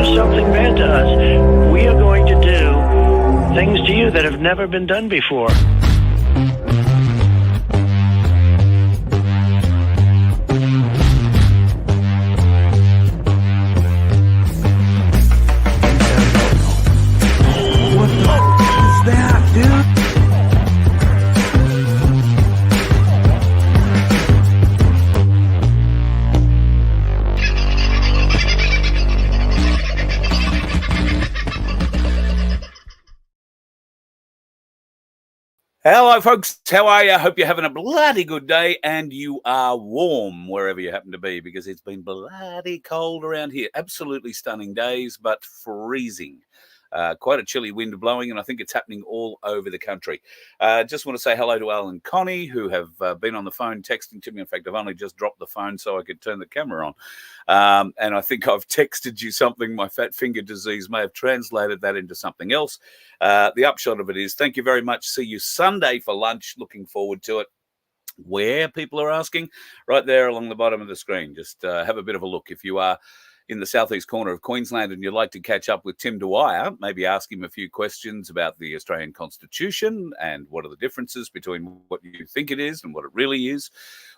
do something bad to us, we are going to do things to you that have never been done before. Hello, folks. How are you? I hope you're having a bloody good day and you are warm wherever you happen to be, because it's been bloody cold around here. Absolutely stunning days, but freezing. Quite a chilly wind blowing, and I think it's happening all over the country. Just want to say hello to Al and Connie, who have been on the phone texting to me. In fact, I've only just dropped the phone so I could turn the camera on. And I think I've texted you something. My fat finger disease may have translated that into something else. The upshot of it is, thank you very much. See you Sunday for lunch. Looking forward to it. Where, people are asking? Right there along the bottom of the screen. Just have a bit of a look. If you are in the southeast corner of Queensland and you'd like to catch up with Tim Dwyer, maybe ask him a few questions about the Australian Constitution and what are the differences between what you think it is and what it really is.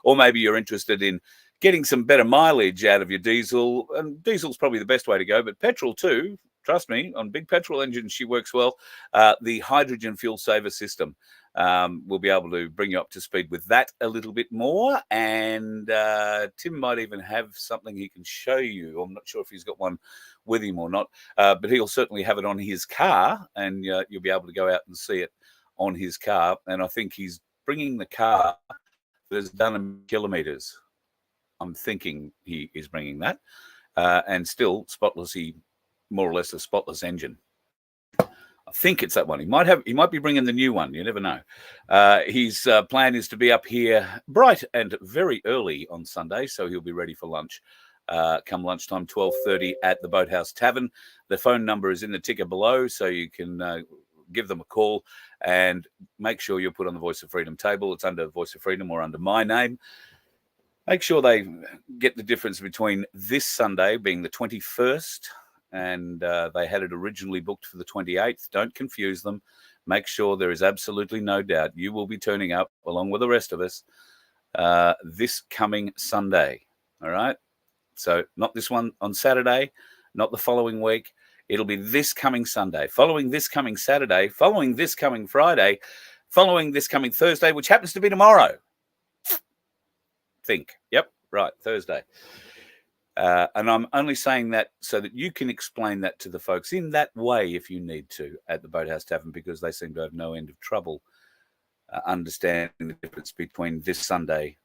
Or maybe you're interested in getting some better mileage out of your diesel. And diesel's probably the best way to go, but petrol too. Trust me, on big petrol engines, she works well. The hydrogen fuel saver system. We'll be able to bring you up to speed with that a little bit more. And Tim might even have something he can show you. I'm not sure if he's got one with him or not, but he'll certainly have it on his car, and you'll be able to go out and see it on his car. And I think he's bringing the car that has done kilometres. I'm thinking he is bringing that. And still spotless, more or less a spotless engine. I think it's that one. He might be bringing the new one. You never know. His plan is to be up here bright and very early on Sunday, so he'll be ready for lunch. Come lunchtime, 12:30 at the Boathouse Tavern. The phone number is in the ticker below, so you can give them a call and make sure you're put on the Voice of Freedom table. It's under Voice of Freedom or under my name. Make sure they get the difference between this Sunday being the 21st, and they had it originally booked for the 28th. Don't confuse them. Make sure there is absolutely no doubt you will be turning up along with the rest of us this coming Sunday. All right? So not this one on Saturday, not the following week. It'll be this coming Sunday, following this coming Saturday, following this coming Friday, following this coming Thursday, which happens to be tomorrow. Yep, right, Thursday. And I'm only saying that so that you can explain that to the folks in that way if you need to at the Boathouse Tavern, because they seem to have no end of trouble understanding the difference between this Sunday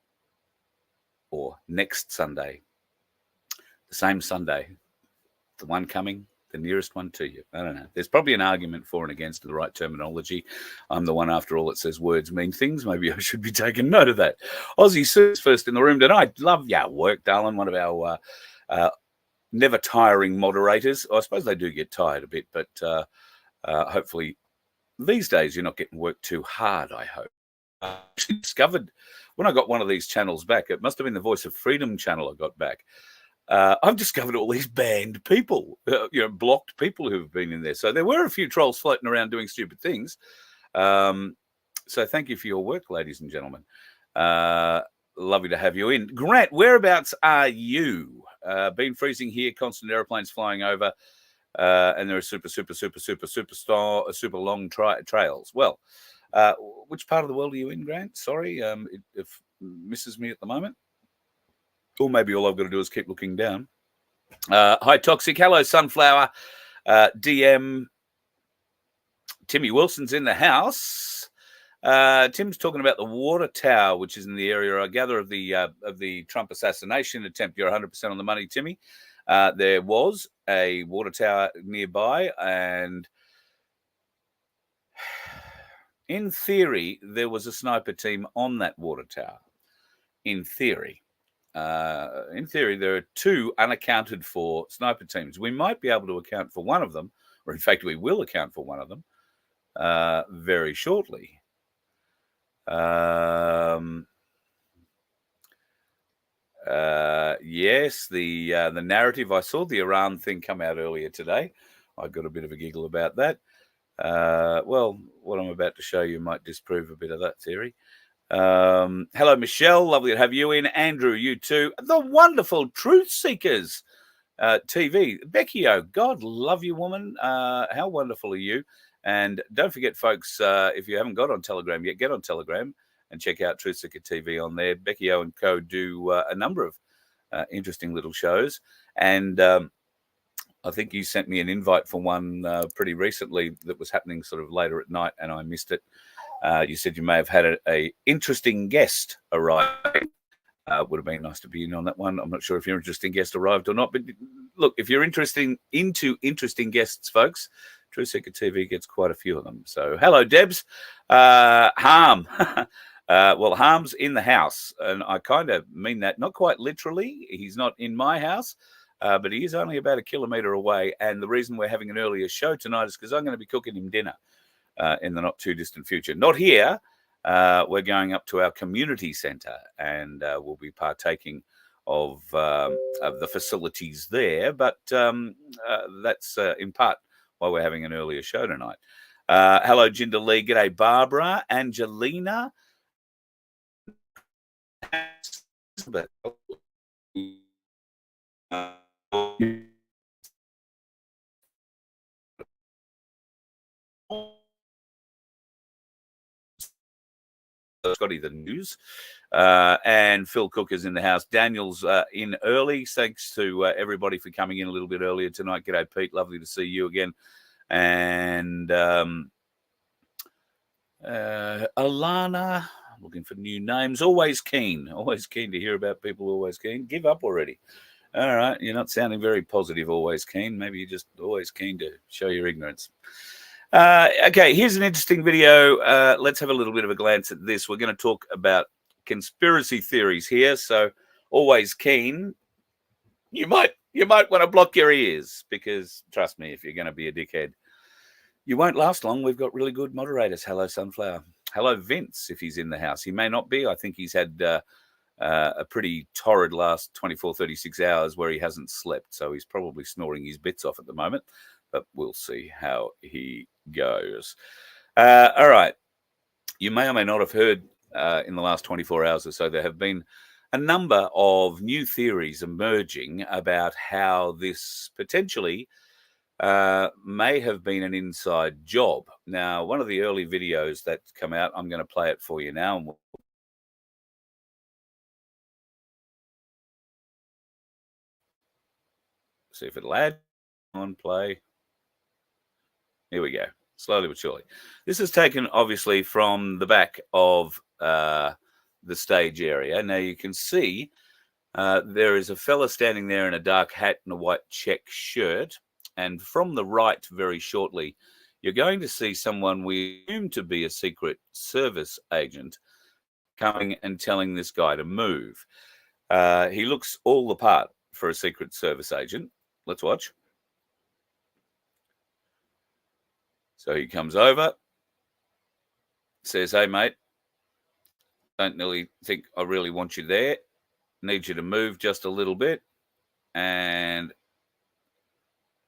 or next Sunday. The same Sunday, the one coming, the nearest one to you. I don't know. There's probably an argument for and against the right terminology. I'm the one, after all, that says words mean things. Maybe I should be taking note of that. Aussie Sue's first in the room tonight. Love your work, darling. One of our never tiring moderators. I suppose they do get tired a bit, but hopefully these days you're not getting worked too hard, I hope. I actually discovered when I got one of these channels back, it must have been the Voice of Freedom channel I got back. I've discovered all these banned people, blocked people who've been in there. So there were a few trolls floating around doing stupid things. So thank you for your work, ladies and gentlemen. Lovely to have you in. Grant, whereabouts are you? Been freezing here, constant airplanes flying over, and there are super long trails. Well, which part of the world are you in, Grant? Sorry, it misses me at the moment. Or maybe all I've got to do is keep looking down. Hi, Toxic. Hello, Sunflower. DM. Timmy Wilson's in the house. Tim's talking about the water tower, which is in the area, I gather, of the Trump assassination attempt. You're 100% on the money, Timmy. There was a water tower nearby, and in theory, there was a sniper team on that water tower. In theory. There are two unaccounted for sniper teams. We might be able to account for one of them, or in fact, we will account for one of them very shortly. Yes, the narrative. I saw the Iran thing come out earlier today. I got a bit of a giggle about that. Well, what I'm about to show you might disprove a bit of that theory. Hello, Michelle. Lovely to have you in. Andrew, you too. The wonderful Truth Seekers TV. Becky O, God love you, woman. How wonderful are you? And don't forget, folks, if you haven't got on Telegram yet, get on Telegram and check out Truth Seeker TV on there. Becky O and co do a number of interesting little shows. And I think you sent me an invite for one pretty recently that was happening sort of later at night, and I missed it. You said you may have had a interesting guest arrive. Would have been nice to be in on that one. I'm not sure if your interesting guest arrived or not, but look, if you're into interesting guests, folks, Truth Seeker TV gets quite a few of them. So, hello, Debs. Harm. Well, Harm's in the house, and I kind of mean that not quite literally. He's not in my house, but he is only about a kilometre away. And the reason we're having an earlier show tonight is because I'm going to be cooking him dinner in the not too distant future. Not here. We're going up to our community centre, and we'll be partaking of the facilities there. But that's in part why we're having an earlier show tonight. Hello, Jinder Lee. G'day, Barbara. Angelina. Scotty the news, and Phil Cook is in the house. Daniel's in early. Thanks to everybody for coming in a little bit earlier tonight. G'day, Pete. Lovely to see you again. And Alana, looking for new names. Always keen to hear about people. Always keen. Give up already. All right, you're not sounding very positive. Always keen. Maybe you're just always keen to show your ignorance. Okay, here's an interesting video. Let's have a little bit of a glance at this. We're going to talk about conspiracy theories here. So, always keen. You might want to block your ears, because trust me, if you're going to be a dickhead, you won't last long. We've got really good moderators. Hello, Sunflower. Hello, Vince, if he's in the house. He may not be. I think he's had a pretty torrid last 24, 36 hours where he hasn't slept. So he's probably snoring his bits off at the moment. But we'll see how he goes. All right. You may or may not have heard in the last 24 hours or so, there have been a number of new theories emerging about how this potentially may have been an inside job. Now, one of the early videos that come out, I'm going to play it for you now. And we'll see if it'll add on play. Here we go. Slowly but surely. This is taken, obviously, from the back of the stage area. Now, you can see there is a fella standing there in a dark hat and a white check shirt. And from the right, very shortly, you're going to see someone we assume to be a Secret Service agent coming and telling this guy to move. He looks all the part for a Secret Service agent. Let's watch. So he comes over, says, "Hey, mate, don't really think I really want you there. Need you to move just a little bit." And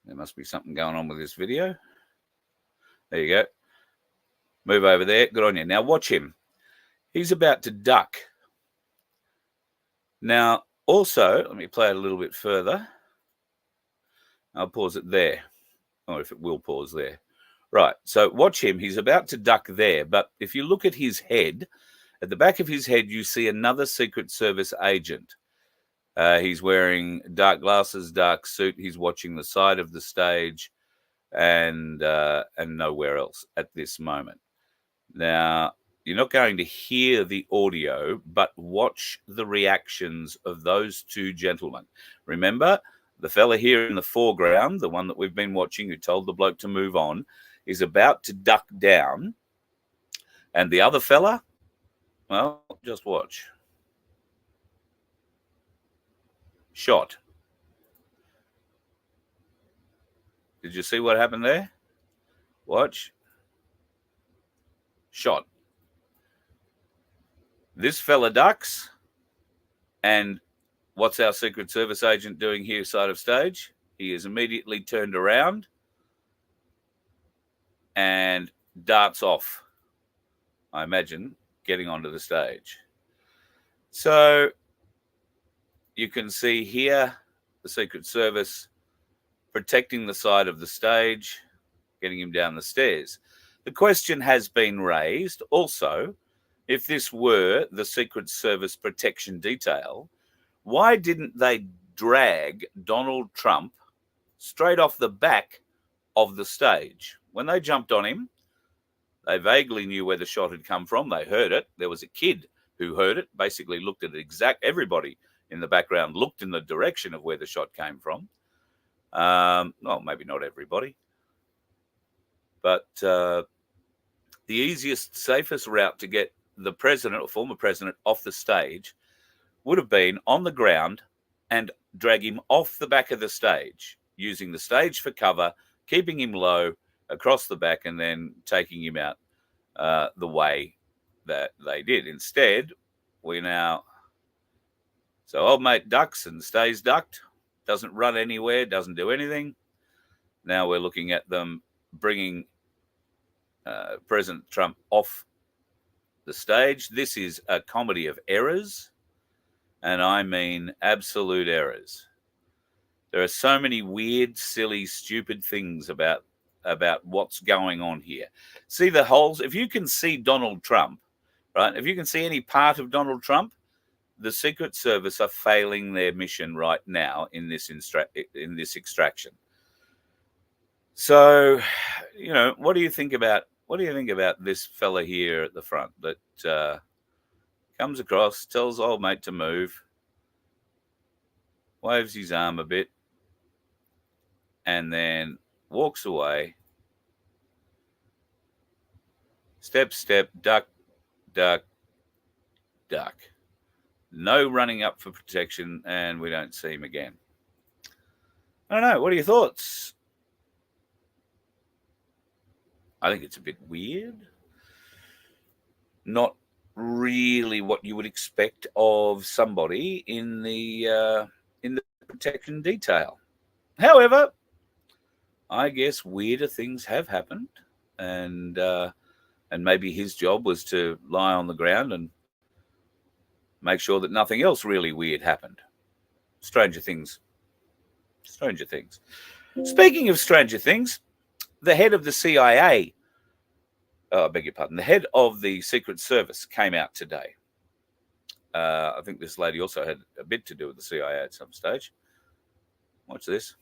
there must be something going on with this video. There you go. Move over there. Good on you. Now watch him. He's about to duck. Now, also, let me play it a little bit further. I'll pause it there. Or if it will pause there. Right, so watch him. He's about to duck there. But if you look at his head, at the back of his head, you see another Secret Service agent. He's wearing dark glasses, dark suit. He's watching the side of the stage and nowhere else at this moment. Now, you're not going to hear the audio, but watch the reactions of those two gentlemen. Remember, the fella here in the foreground, the one that we've been watching, who told the bloke to move on, is about to duck down. And the other fella, well, just watch. Shot. Did you see what happened there? Watch. Shot. This fella ducks, and what's our Secret Service agent doing here side of stage? He is immediately turned around and darts off, I imagine, getting onto the stage. So you can see here the Secret Service protecting the side of the stage, getting him down the stairs. The question has been raised also, if this were the Secret Service protection detail, why didn't they drag Donald Trump straight off the back of the stage? When they jumped on him, they vaguely knew where the shot had come from. They heard it. There was a kid who heard it, basically looked at it everybody in the background looked in the direction of where the shot came from. Well, maybe not everybody. But the easiest, safest route to get the president or former president off the stage would have been on the ground and drag him off the back of the stage, using the stage for cover, keeping him low across the back, and then taking him out the way that they did. Instead, so old mate ducks and stays ducked, doesn't run anywhere, doesn't do anything. Now we're looking at them bringing President Trump off the stage. This is a comedy of errors, and I mean absolute errors. There are so many weird, silly, stupid things about what's going on here. See the holes? If you can see Donald Trump, right? If you can see any part of Donald Trump, the Secret Service are failing their mission right now in this extraction. So, what do you think about this fella here at the front that comes across, tells old mate to move, waves his arm a bit, and then walks away. Step, step, duck, duck, duck. No running up for protection, and we don't see him again. I don't know. What are your thoughts? I think it's a bit weird. Not really what you would expect of somebody in the protection detail. However, I guess weirder things have happened, and maybe his job was to lie on the ground and make sure that nothing else really weird happened. Stranger things. Stranger things. Speaking of stranger things, the head of the CIA, I beg your pardon, the head of the Secret Service came out today. I think this lady also had a bit to do with the CIA at some stage. Watch this.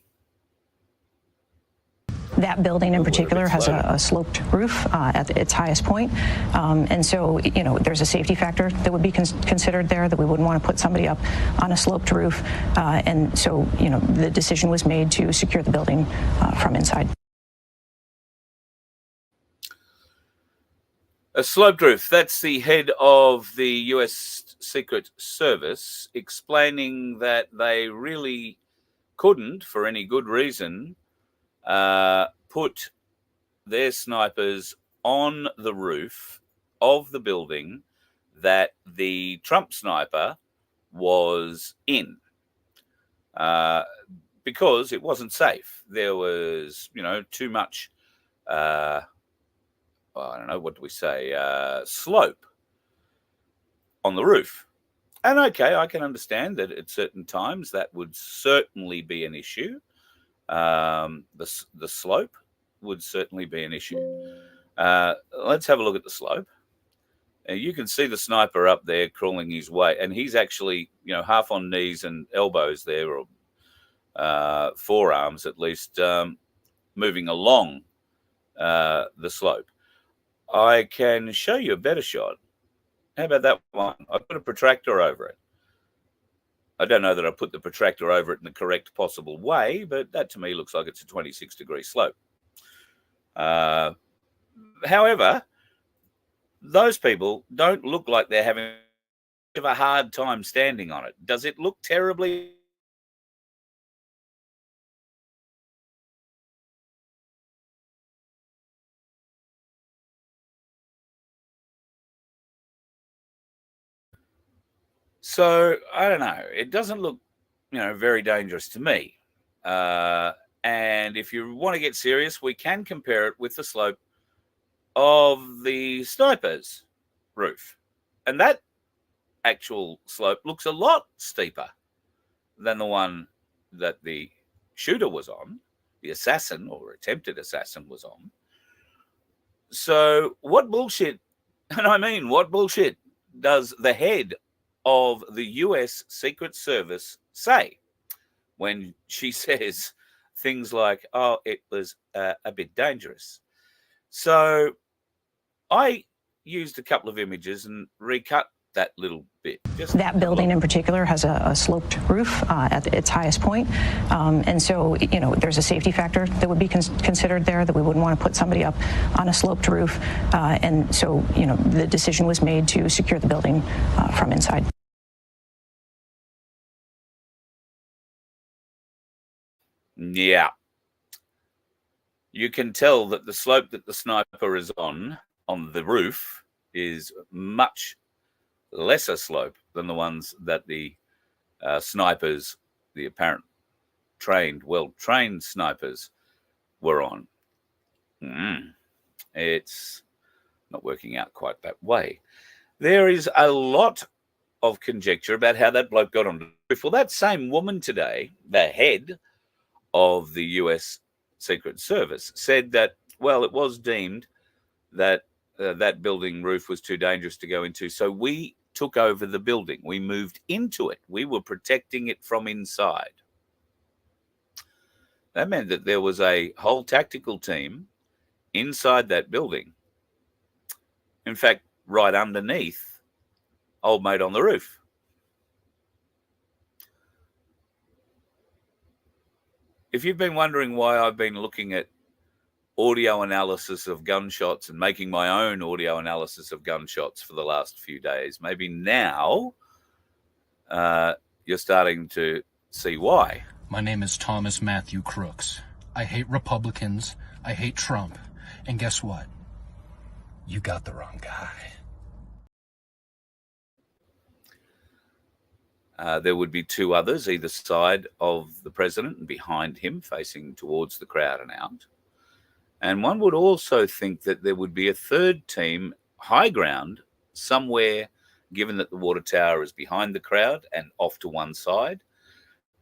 That building in particular has a sloped roof at its highest point. And so, there's a safety factor that would be considered there, that we wouldn't want to put somebody up on a sloped roof. And so, the decision was made to secure the building from inside. A sloped roof. That's the head of the US Secret Service explaining that they really couldn't, for any good reason, put their snipers on the roof of the building that the Trump sniper was in, because it wasn't safe. There was, too much, I don't know, what do we say, slope on the roof. And okay, I can understand that at certain times that would certainly be an issue. The slope would certainly be an issue. Let's have a look at the slope. You can see the sniper up there crawling his way, and he's actually, half on knees and elbows there, or forearms at least, moving along the slope. I can show you a better shot. How about that one? I put a protractor over it. I don't know that I put the protractor over it in the correct possible way, but that to me looks like it's a 26-degree slope. However, those people don't look like they're having a hard time standing on it. Does it look terribly? So I don't know. It doesn't look, very dangerous to me. And if you want to get serious, we can compare it with the slope of the sniper's roof. And that actual slope looks a lot steeper than the one that the shooter was on, the assassin or attempted assassin was on. So what bullshit, and I mean what bullshit, does the head of the US Secret Service say when she says things like, oh, it was a bit dangerous? So I used a couple of images and recut that little bit. That building in particular has a sloped roof at its highest point. And so, there's a safety factor that would be considered there, that we wouldn't want to put somebody up on a sloped roof. And so, the decision was made to secure the building from inside. Yeah. You can tell that the slope that the sniper is on the roof is much lesser slope than the ones that the snipers, the apparent well-trained snipers, were on. It's not working out quite that way. There is a lot of conjecture about how that bloke got on the roof. Well, that same woman today, the head of the US Secret Service, said that, well, it was deemed that that building roof was too dangerous to go into, so we took over the building. We moved into it. We were protecting it from inside. That meant that there was a whole tactical team inside that building. In fact, right underneath old mate on the roof. If you've been wondering why I've been looking at audio analysis of gunshots and making my own audio analysis of gunshots for the last few days, maybe now you're starting to see why. My name is Thomas Matthew Crooks. I hate Republicans. I hate Trump. And guess what? You got the wrong guy. There would be two others either side of the president and behind him, facing towards the crowd and out. And one would also think that there would be a third team, high ground, somewhere, given that the water tower is behind the crowd and off to one side.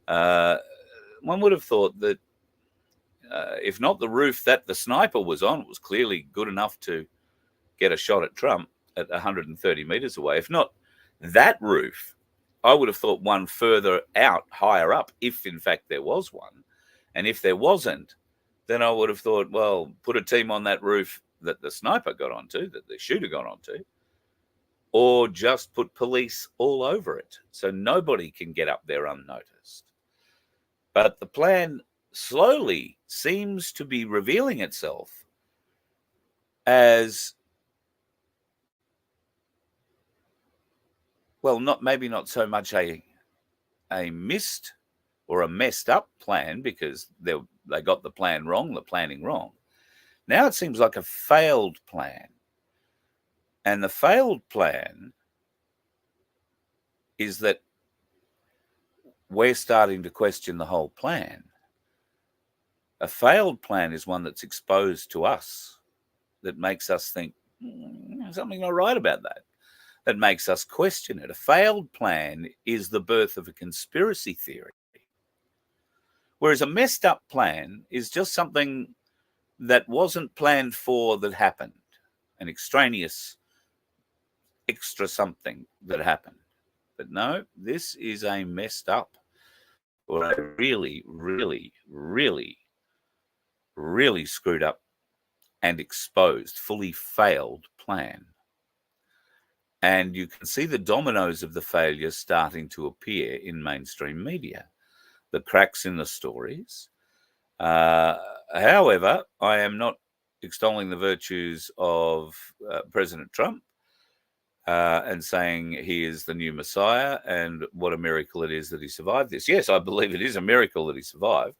One would have thought that if not the roof that the sniper was on, was clearly good enough to get a shot at Trump at 130 meters away. If not that roof, I would have thought one further out, higher up, if in fact there was one. And if there wasn't, then I would have thought, well, put a team on that roof that the sniper got onto, that the shooter got onto, or just put police all over it so nobody can get up there unnoticed. But the plan slowly seems to be revealing itself as, well, maybe not so much a missed or a messed up plan, because they got the plan wrong, the planning wrong. Now it seems like a failed plan. And the failed plan is that we're starting to question the whole plan. A failed plan is one that's exposed to us, that makes us think, something not right about that, that makes us question it. A failed plan is the birth of a conspiracy theory. Whereas a messed up plan is just something that wasn't planned for that happened, an extraneous extra something that happened. But no, this is a messed up, or a really, really, really, really screwed up and exposed, fully failed plan. And you can see the dominoes of the failure starting to appear in mainstream media, the cracks in the stories. However, I am not extolling the virtues of President Trump and saying he is the new Messiah and what a miracle it is that he survived this. Yes, I believe it is a miracle that he survived.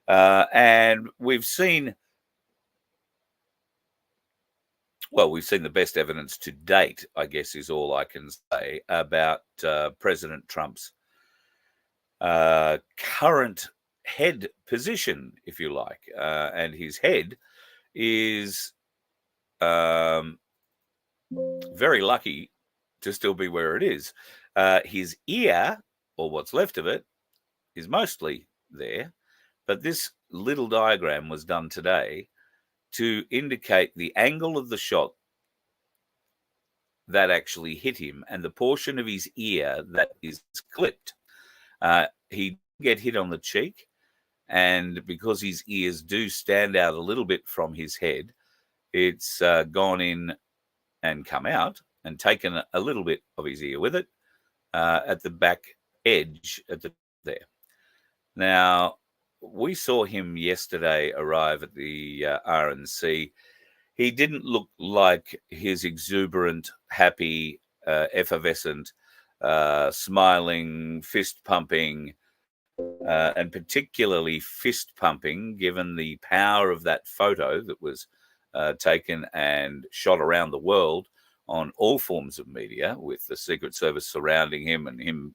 And we've seen well, we've seen the best evidence to date, I guess, is all I can say about President Trump's current head position, if you like. And his head is very lucky to still be where it is. His ear, or what's left of it, is mostly there. But this little diagram was done today to indicate the angle of the shot that actually hit him and the portion of his ear that is clipped. He get hit on the cheek, and because his ears do stand out a little bit from his head, it's gone in and come out and taken a little bit of his ear with it at the back edge at there. Now, we saw him yesterday arrive at the RNC. He didn't look like his exuberant, happy, effervescent, smiling, fist pumping, and particularly fist pumping, given the power of that photo that was taken and shot around the world on all forms of media, with the Secret Service surrounding him and him,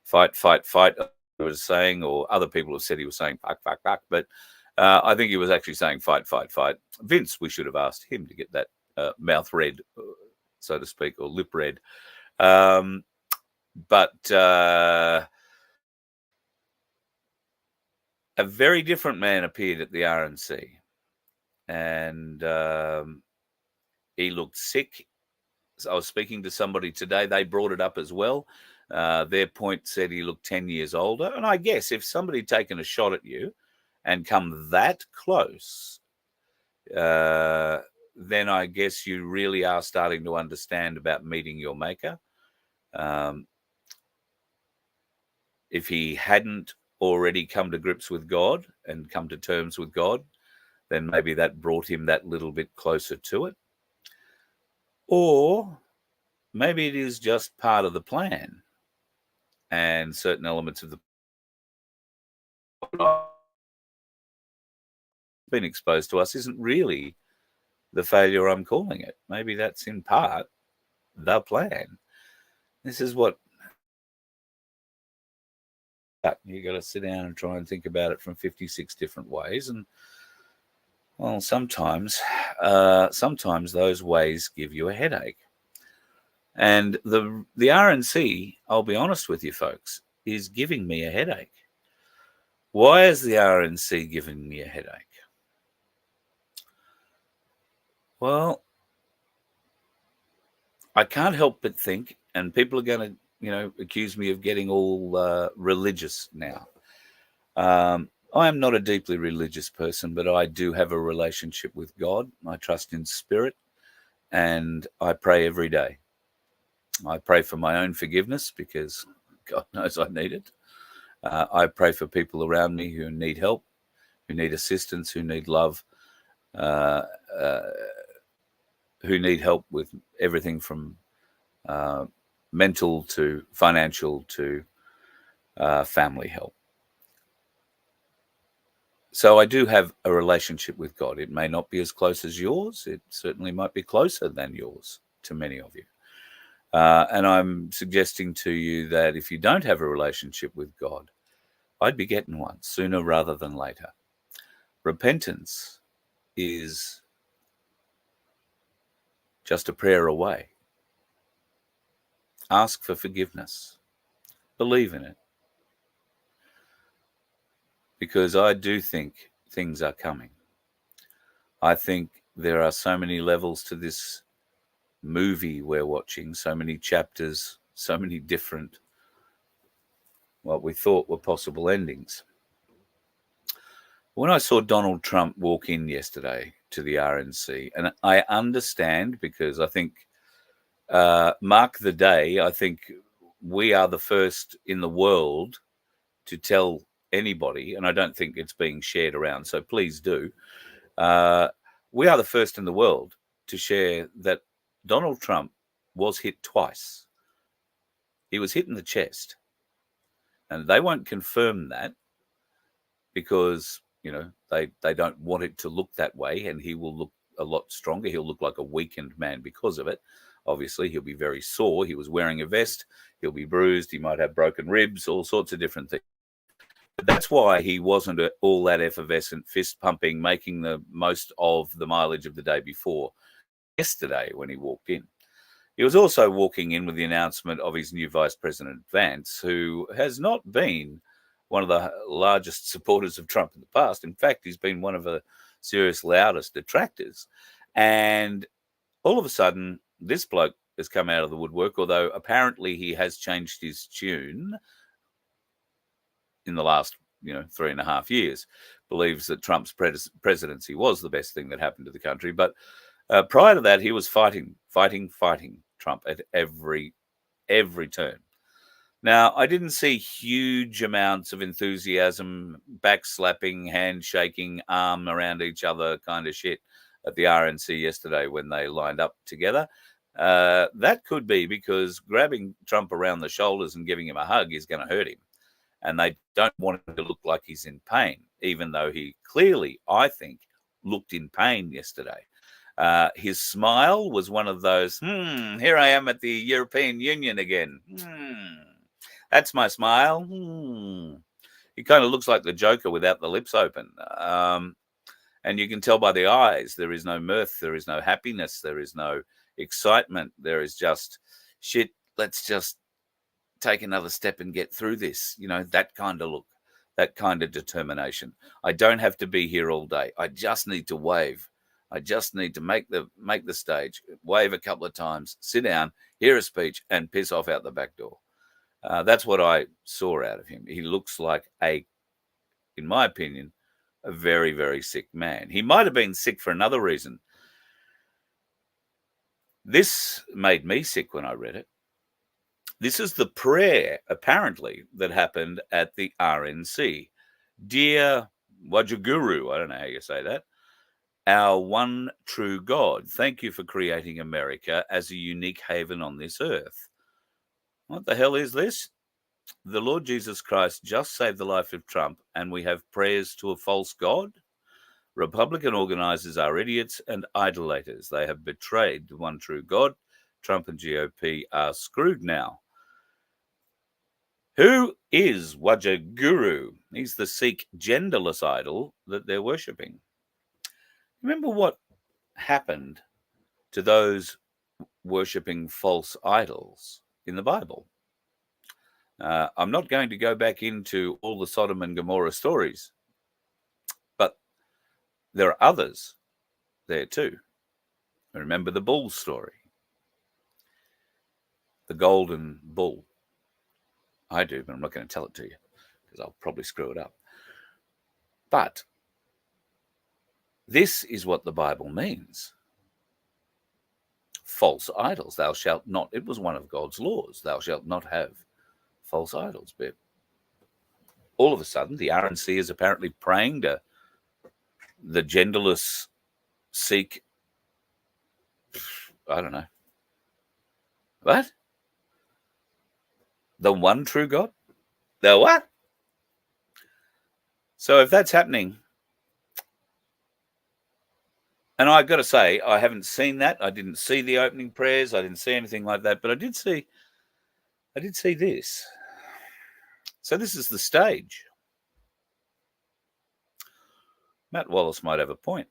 fight, fight, fight, was saying, or other people have said he was saying fuck, fuck, fuck, but I think he was actually saying fight, fight, fight. Vince, we should have asked him to get that mouth red, so to speak, or lip red. But a very different man appeared at the RNC, and he looked sick. I was speaking to somebody today. They brought it up as well. Their point said he looked 10 years older. And I guess if somebody had taken a shot at you and come that close, then I guess you really are starting to understand about meeting your maker. If he hadn't already come to grips with God and come to terms with God, then maybe that brought him that little bit closer to it. Or maybe it is just part of the plan, and certain elements of the been exposed to us isn't really the failure I'm calling it. Maybe that's in part the plan. This is what you got to sit down and try and think about it from 56 different ways. And well, sometimes those ways give you a headache. And the RNC, I'll be honest with you folks, is giving me a headache. Why is the RNC giving me a headache? Well, I can't help but think, and people are going to, accuse me of getting all religious now. I am not a deeply religious person, but I do have a relationship with God. I trust in spirit, and I pray every day. I pray for my own forgiveness because God knows I need it. I pray for people around me who need help, who need assistance, who need love, who need help with everything from mental to financial to family help. So I do have a relationship with God. It may not be as close as yours. It certainly might be closer than yours to many of you. And I'm suggesting to you that if you don't have a relationship with God, I'd be getting one sooner rather than later. Repentance is just a prayer away. Ask for forgiveness. Believe in it. Because I do think things are coming. I think there are so many levels to this movie we're watching, so many chapters, so many different, what we thought were possible endings. When I saw Donald Trump walk in yesterday to the RNC, and I understand because I think, mark the day, I think we are the first in the world to tell anybody, and I don't think it's being shared around, so please do. We are the first in the world to share that Donald Trump was hit twice. He was hit in the chest. And they won't confirm that because, they don't want it to look that way, and he will look a lot stronger. He'll look like a weakened man because of it. Obviously, he'll be very sore. He was wearing a vest. He'll be bruised. He might have broken ribs, all sorts of different things. But that's why he wasn't all that effervescent, fist pumping, making the most of the mileage of the day before yesterday when he walked in. He was also walking in with the announcement of his new Vice President Vance, who has not been one of the largest supporters of Trump in the past. In fact, he's been one of the serious loudest detractors. And all of a sudden, this bloke has come out of the woodwork, although apparently he has changed his tune in the last 3.5 years, believes that Trump's presidency was the best thing that happened to the country. But prior to that, he was fighting Trump at every turn. Now, I didn't see huge amounts of enthusiasm, backslapping, handshaking, arm around each other kind of shit at the RNC yesterday when they lined up together. That could be because grabbing Trump around the shoulders and giving him a hug is going to hurt him. And they don't want him to look like he's in pain, even though he clearly, I think, looked in pain yesterday. His smile was one of those, here I am at the European Union again. That's my smile. He kind of looks like the Joker without the lips open. And you can tell by the eyes, there is no mirth, there is no happiness, there is no excitement. There is just, shit, let's just take another step and get through this. That kind of look, that kind of determination. I don't have to be here all day. I just need to wave. I just need to make the stage, wave a couple of times, sit down, hear a speech, and piss off out the back door. That's what I saw out of him. He looks like in my opinion, a very, very sick man. He might have been sick for another reason. This made me sick when I read it. This is the prayer, apparently, that happened at the RNC. Dear Wajaguru, I don't know how you say that, our one true God, thank you for creating America as a unique haven on this earth. What the hell is this? The Lord Jesus Christ just saved the life of Trump, and we have prayers to a false God? Republican organizers are idiots and idolaters. They have betrayed the one true God. Trump and GOP are screwed now. Who is Wajaguru? He's the Sikh genderless idol that they're worshipping. Remember what happened to those worshipping false idols in the Bible? I'm not going to go back into all the Sodom and Gomorrah stories, but there are others there too. Remember the bull story, the golden bull. I do, but I'm not going to tell it to you because I'll probably screw it up. But this is what the Bible means. False idols, thou shalt not. It was one of God's laws. Thou shalt not have false idols. But all of a sudden, the RNC is apparently praying to the genderless Sikh. I don't know. What? The one true God? The what? So if that's happening, and I've got to say, I haven't seen that. I didn't see the opening prayers. I didn't see anything like that. But I did see this. So this is the stage. Matt Wallace might have a point.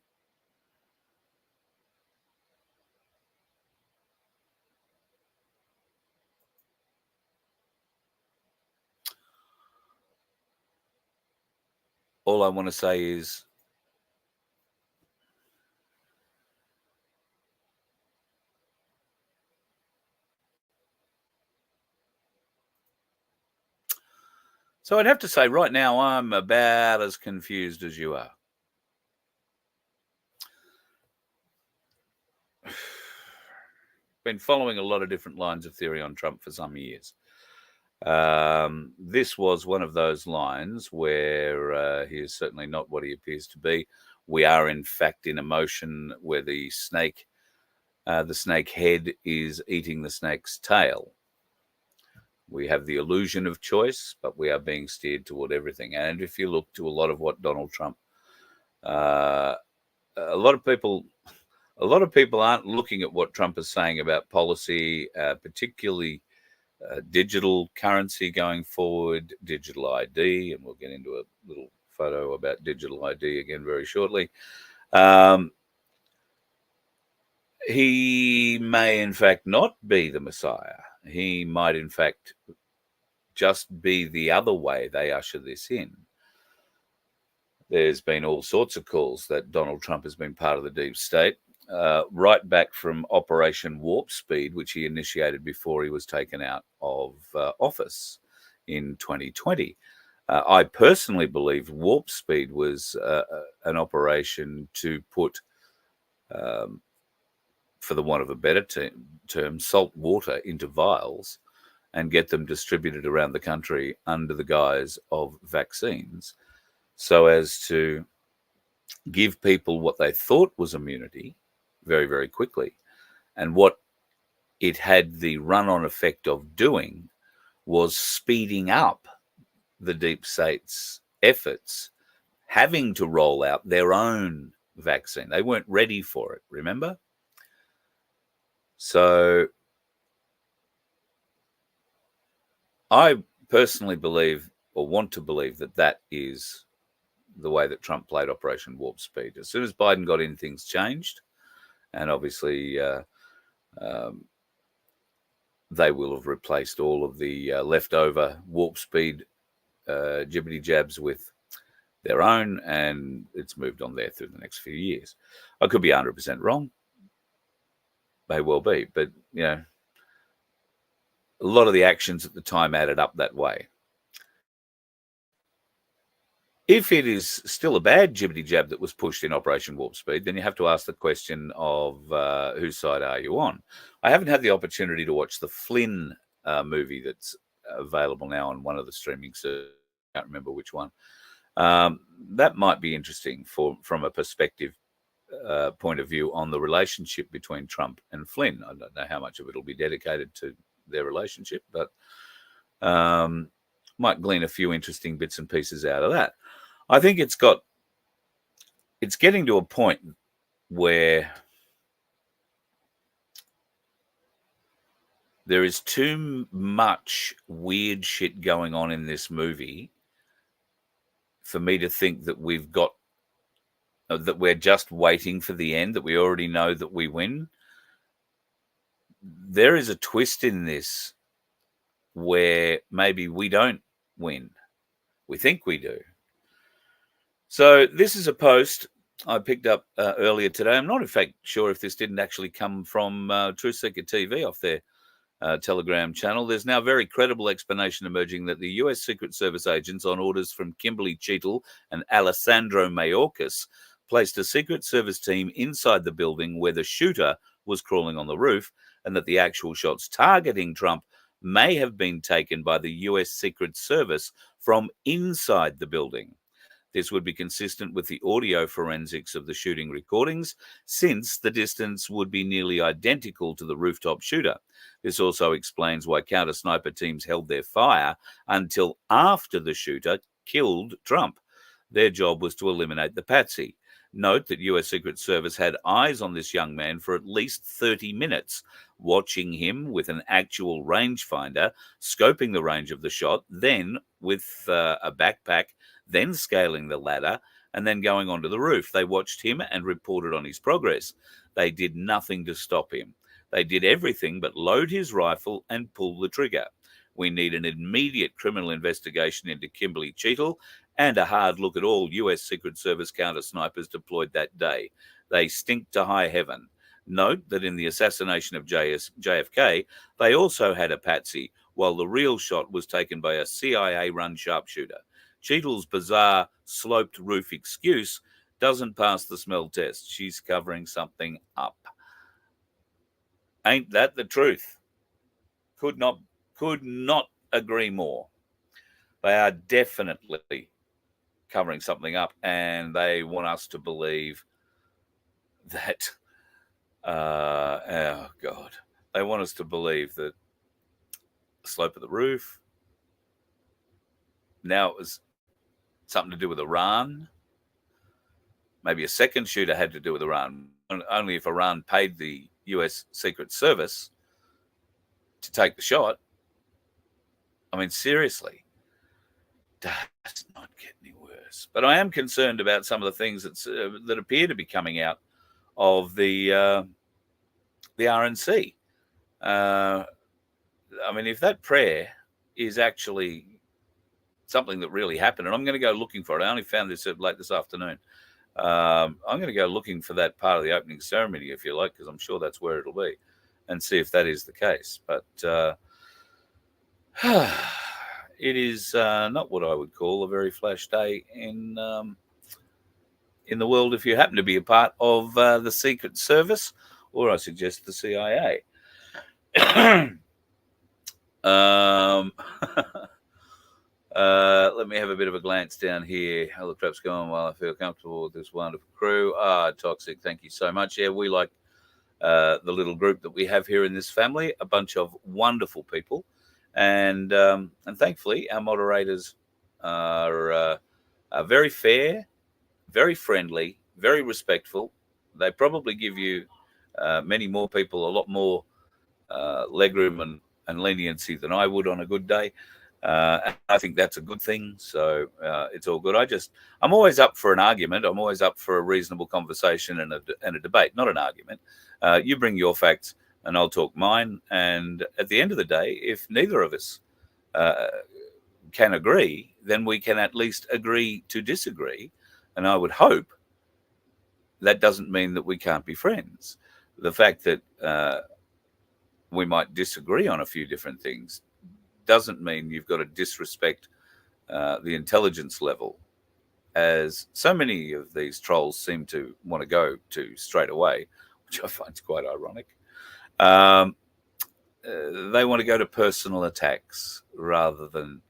All I want to say is so I'd have to say right now I'm about as confused as you are. Been following a lot of different lines of theory on Trump for some years. This was one of those lines where he is certainly not what he appears to be. We are, in fact, in a motion where the snake head is eating the snake's tail. We have the illusion of choice, but we are being steered toward everything. And if you look to a lot of what Donald Trump, a lot of people a lot of people aren't looking at what Trump is saying about policy, particularly digital currency going forward, digital ID, and we'll get into a little photo about digital ID again very shortly. He may, in fact, not be the Messiah. He might, in fact, just be the other way they usher this in. There's been all sorts of calls that Donald Trump has been part of the deep state, right back from Operation Warp Speed, which he initiated before he was taken out of office in 2020. I personally believe Warp Speed was an operation to put, for the want of a better term, salt water into vials and get them distributed around the country under the guise of vaccines, so as to give people what they thought was immunity very, very quickly. And what it had the run-on effect of doing was speeding up the deep state's efforts having to roll out their own vaccine. They weren't ready for it, remember? So I personally believe, or want to believe, that that is the way that Trump played Operation Warp Speed. As soon as Biden got in, things changed. And obviously, they will have replaced all of the leftover Warp Speed jibbity jabs with their own, and it's moved on there through the next few years. I could be 100% wrong. May well be. But, you know, a lot of the actions at the time added up that way. If it is still a bad jibbity jab that was pushed in Operation Warp Speed, then you have to ask the question of whose side are you on? I haven't had the opportunity to watch the Flynn movie that's available now on one of the streaming services. I can't remember which one. That might be interesting from a perspective point of view on the relationship between Trump and Flynn. I don't know how much of it will be dedicated to their relationship, but might glean a few interesting bits and pieces out of that. I think it's getting to a point where there is too much weird shit going on in this movie for me to think that that we're just waiting for the end, that we already know that we win. There is a twist in this where maybe we don't win. We think we do. So this is a post I picked up earlier today. I'm not, in fact, sure if this didn't actually come from Truth Seeker TV off their Telegram channel. There's now very credible explanation emerging that the US Secret Service agents, on orders from Kimberly Cheetle and Alessandro Mayorkas, placed a Secret Service team inside the building where the shooter was crawling on the roof, and that the actual shots targeting Trump may have been taken by the US Secret Service from inside the building. This would be consistent with the audio forensics of the shooting recordings, since the distance would be nearly identical to the rooftop shooter. This also explains why counter-sniper teams held their fire until after the shooter killed Trump. Their job was to eliminate the patsy. Note that US Secret Service had eyes on this young man for at least 30 minutes, watching him with an actual rangefinder, scoping the range of the shot, then with a backpack, then scaling the ladder, and then going onto the roof. They watched him and reported on his progress. They did nothing to stop him. They did everything but load his rifle and pull the trigger. We need an immediate criminal investigation into Kimberly Cheetle and a hard look at all US Secret Service counter-snipers deployed that day. They stink to high heaven. Note that in the assassination of JFK, they also had a patsy, while the real shot was taken by a CIA-run sharpshooter. Cheetle's bizarre sloped roof excuse doesn't pass the smell test. She's covering something up. Ain't that the truth? Could not agree more. They are definitely covering something up, and they want us to believe that, oh God, they want us to believe that the slope of the roof, now it was something to do with Iran. Maybe a second shooter had to do with Iran. only if Iran paid the US Secret Service to take the shot. I mean, seriously, does not get any worse. But I am concerned about some of the things that appear to be coming out of the RNC. I mean, if that prayer is actually something that really happened, and I'm going to go looking for it. I only found this late this afternoon. I'm going to go looking for that part of the opening ceremony, if you like, because I'm sure that's where it'll be, and see if that is the case. But it is not what I would call a very flash day in the world if you happen to be a part of the Secret Service, or I suggest the CIA. Let me have a bit of a glance down here. How the trap's going while I feel comfortable with this wonderful crew. Toxic, thank you so much. Yeah, we like the little group that we have here in this family, a bunch of wonderful people. And thankfully, our moderators are very fair, very friendly, very respectful. They probably give you many more people a lot more legroom and leniency than I would on a good day. And I think that's a good thing. So it's all good. I'm always up for an argument. I'm always up for a reasonable conversation and a debate, not an argument. You bring your facts and I'll talk mine. And at the end of the day, if neither of us can agree, then we can at least agree to disagree. And I would hope that doesn't mean that we can't be friends. The fact that we might disagree on a few different things doesn't mean you've got to disrespect the intelligence level, as so many of these trolls seem to want to go to straight away, which I find quite ironic. They want to go to personal attacks rather than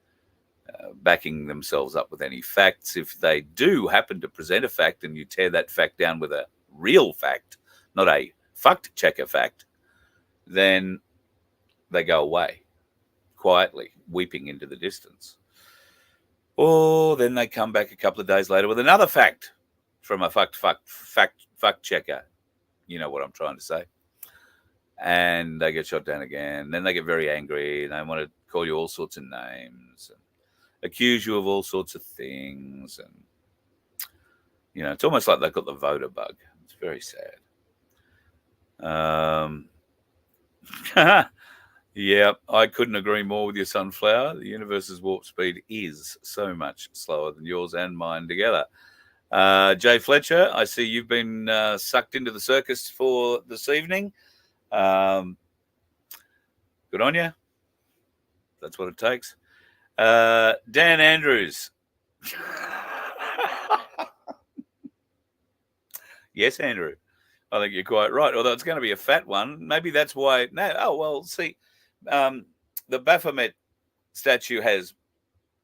backing themselves up with any facts. If they do happen to present a fact and you tear that fact down with a real fact, not a fact checker fact, then they go away quietly, weeping into the distance. Or then they come back a couple of days later with another fact from a fact checker. You know what I'm trying to say. And they get shot down again. Then they get very angry and they want to call you all sorts of names and accuse you of all sorts of things. And, you know, it's almost like they've got the voter bug. It's very sad. Yeah, I couldn't agree more with you, Sunflower. The universe's warp speed is so much slower than yours and mine together. Jay Fletcher, I see you've been sucked into the circus for this evening. Good on you. That's what it takes. Dan Andrews. Yes, Andrew. I think you're quite right. Although it's going to be a fat one. Maybe that's why. No. Oh, well, see. The Baphomet statue has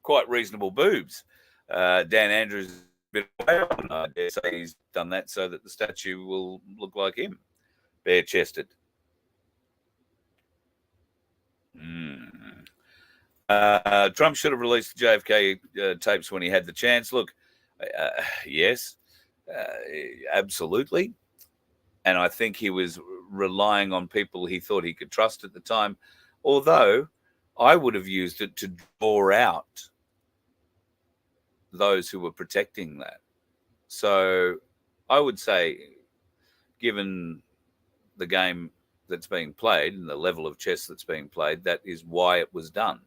quite reasonable boobs. Dan Andrews is a bit away on. I dare say he's done that so that the statue will look like him, bare-chested. Trump should have released the JFK tapes when he had the chance. Look, yes, absolutely. And I think he was relying on people he thought he could trust at the time. Although I would have used it to draw out those who were protecting that. So I would say, given the game that's being played and the level of chess that's being played, that is why it was done.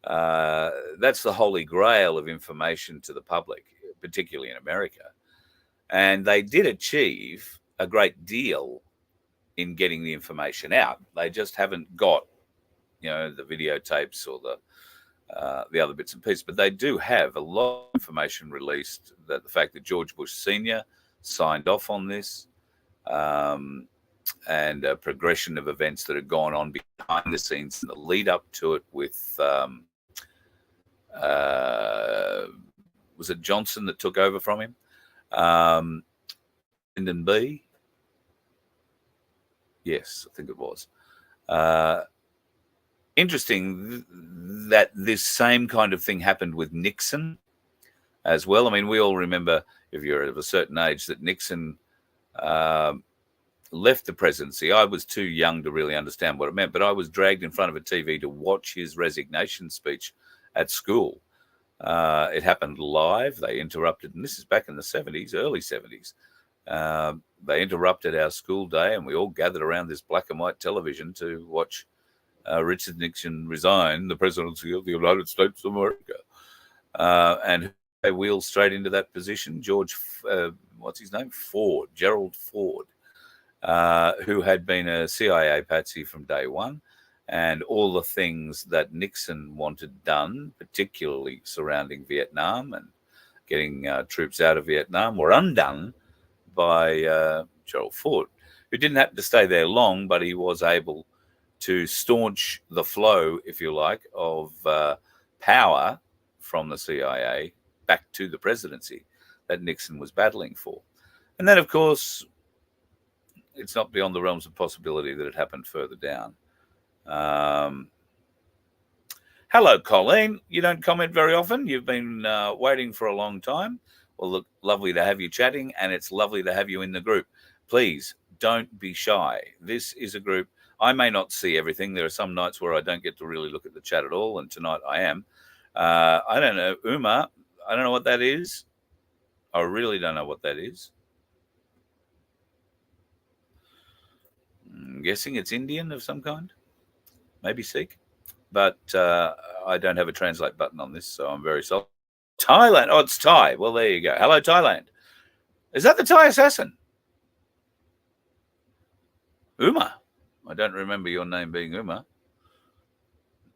That's the holy grail of information to the public, particularly in America. And they did achieve a great deal in getting the information out. They just haven't got, you know, the videotapes or the other bits and pieces, but they do have a lot of information released. That the fact that George Bush Sr. signed off on this, and a progression of events that had gone on behind the scenes in the lead up to it with, was it Johnson that took over from him? Lyndon B. Yes, I think it was. Interesting that this same kind of thing happened with Nixon as well. I mean, we all remember, if you're of a certain age, that Nixon left the presidency. I was too young to really understand what it meant, but I was dragged in front of a TV to watch his resignation speech at school. It happened live. They interrupted, and this is back in the 70s, early 70s. They interrupted our school day, and we all gathered around this black and white television to watch Richard Nixon resign the presidency of the United States of America. And they wheeled straight into that position. George, what's his name? Gerald Ford, who had been a CIA patsy from day one. And all the things that Nixon wanted done, particularly surrounding Vietnam and getting troops out of Vietnam, were undone by Gerald Ford, who didn't happen to stay there long, but he was able to staunch the flow, if you like, of power from the CIA back to the presidency that Nixon was battling for. And then, of course, it's not beyond the realms of possibility that it happened further down. Hello, Colleen. You don't comment very often. You've been waiting for a long time. Well, look, lovely to have you chatting, and it's lovely to have you in the group. Please don't be shy. This is a group. I may not see everything. There are some nights where I don't get to really look at the chat at all, and tonight I am. I don't know, Uma. I don't know what that is. I really don't know what that is. I'm guessing it's Indian of some kind. Maybe Sikh. But I don't have a translate button on this, so I'm very sorry. Thailand. Oh, it's Thai. Well, there you go. Hello, Thailand. Is that the Thai assassin? Uma. I don't remember your name being Uma.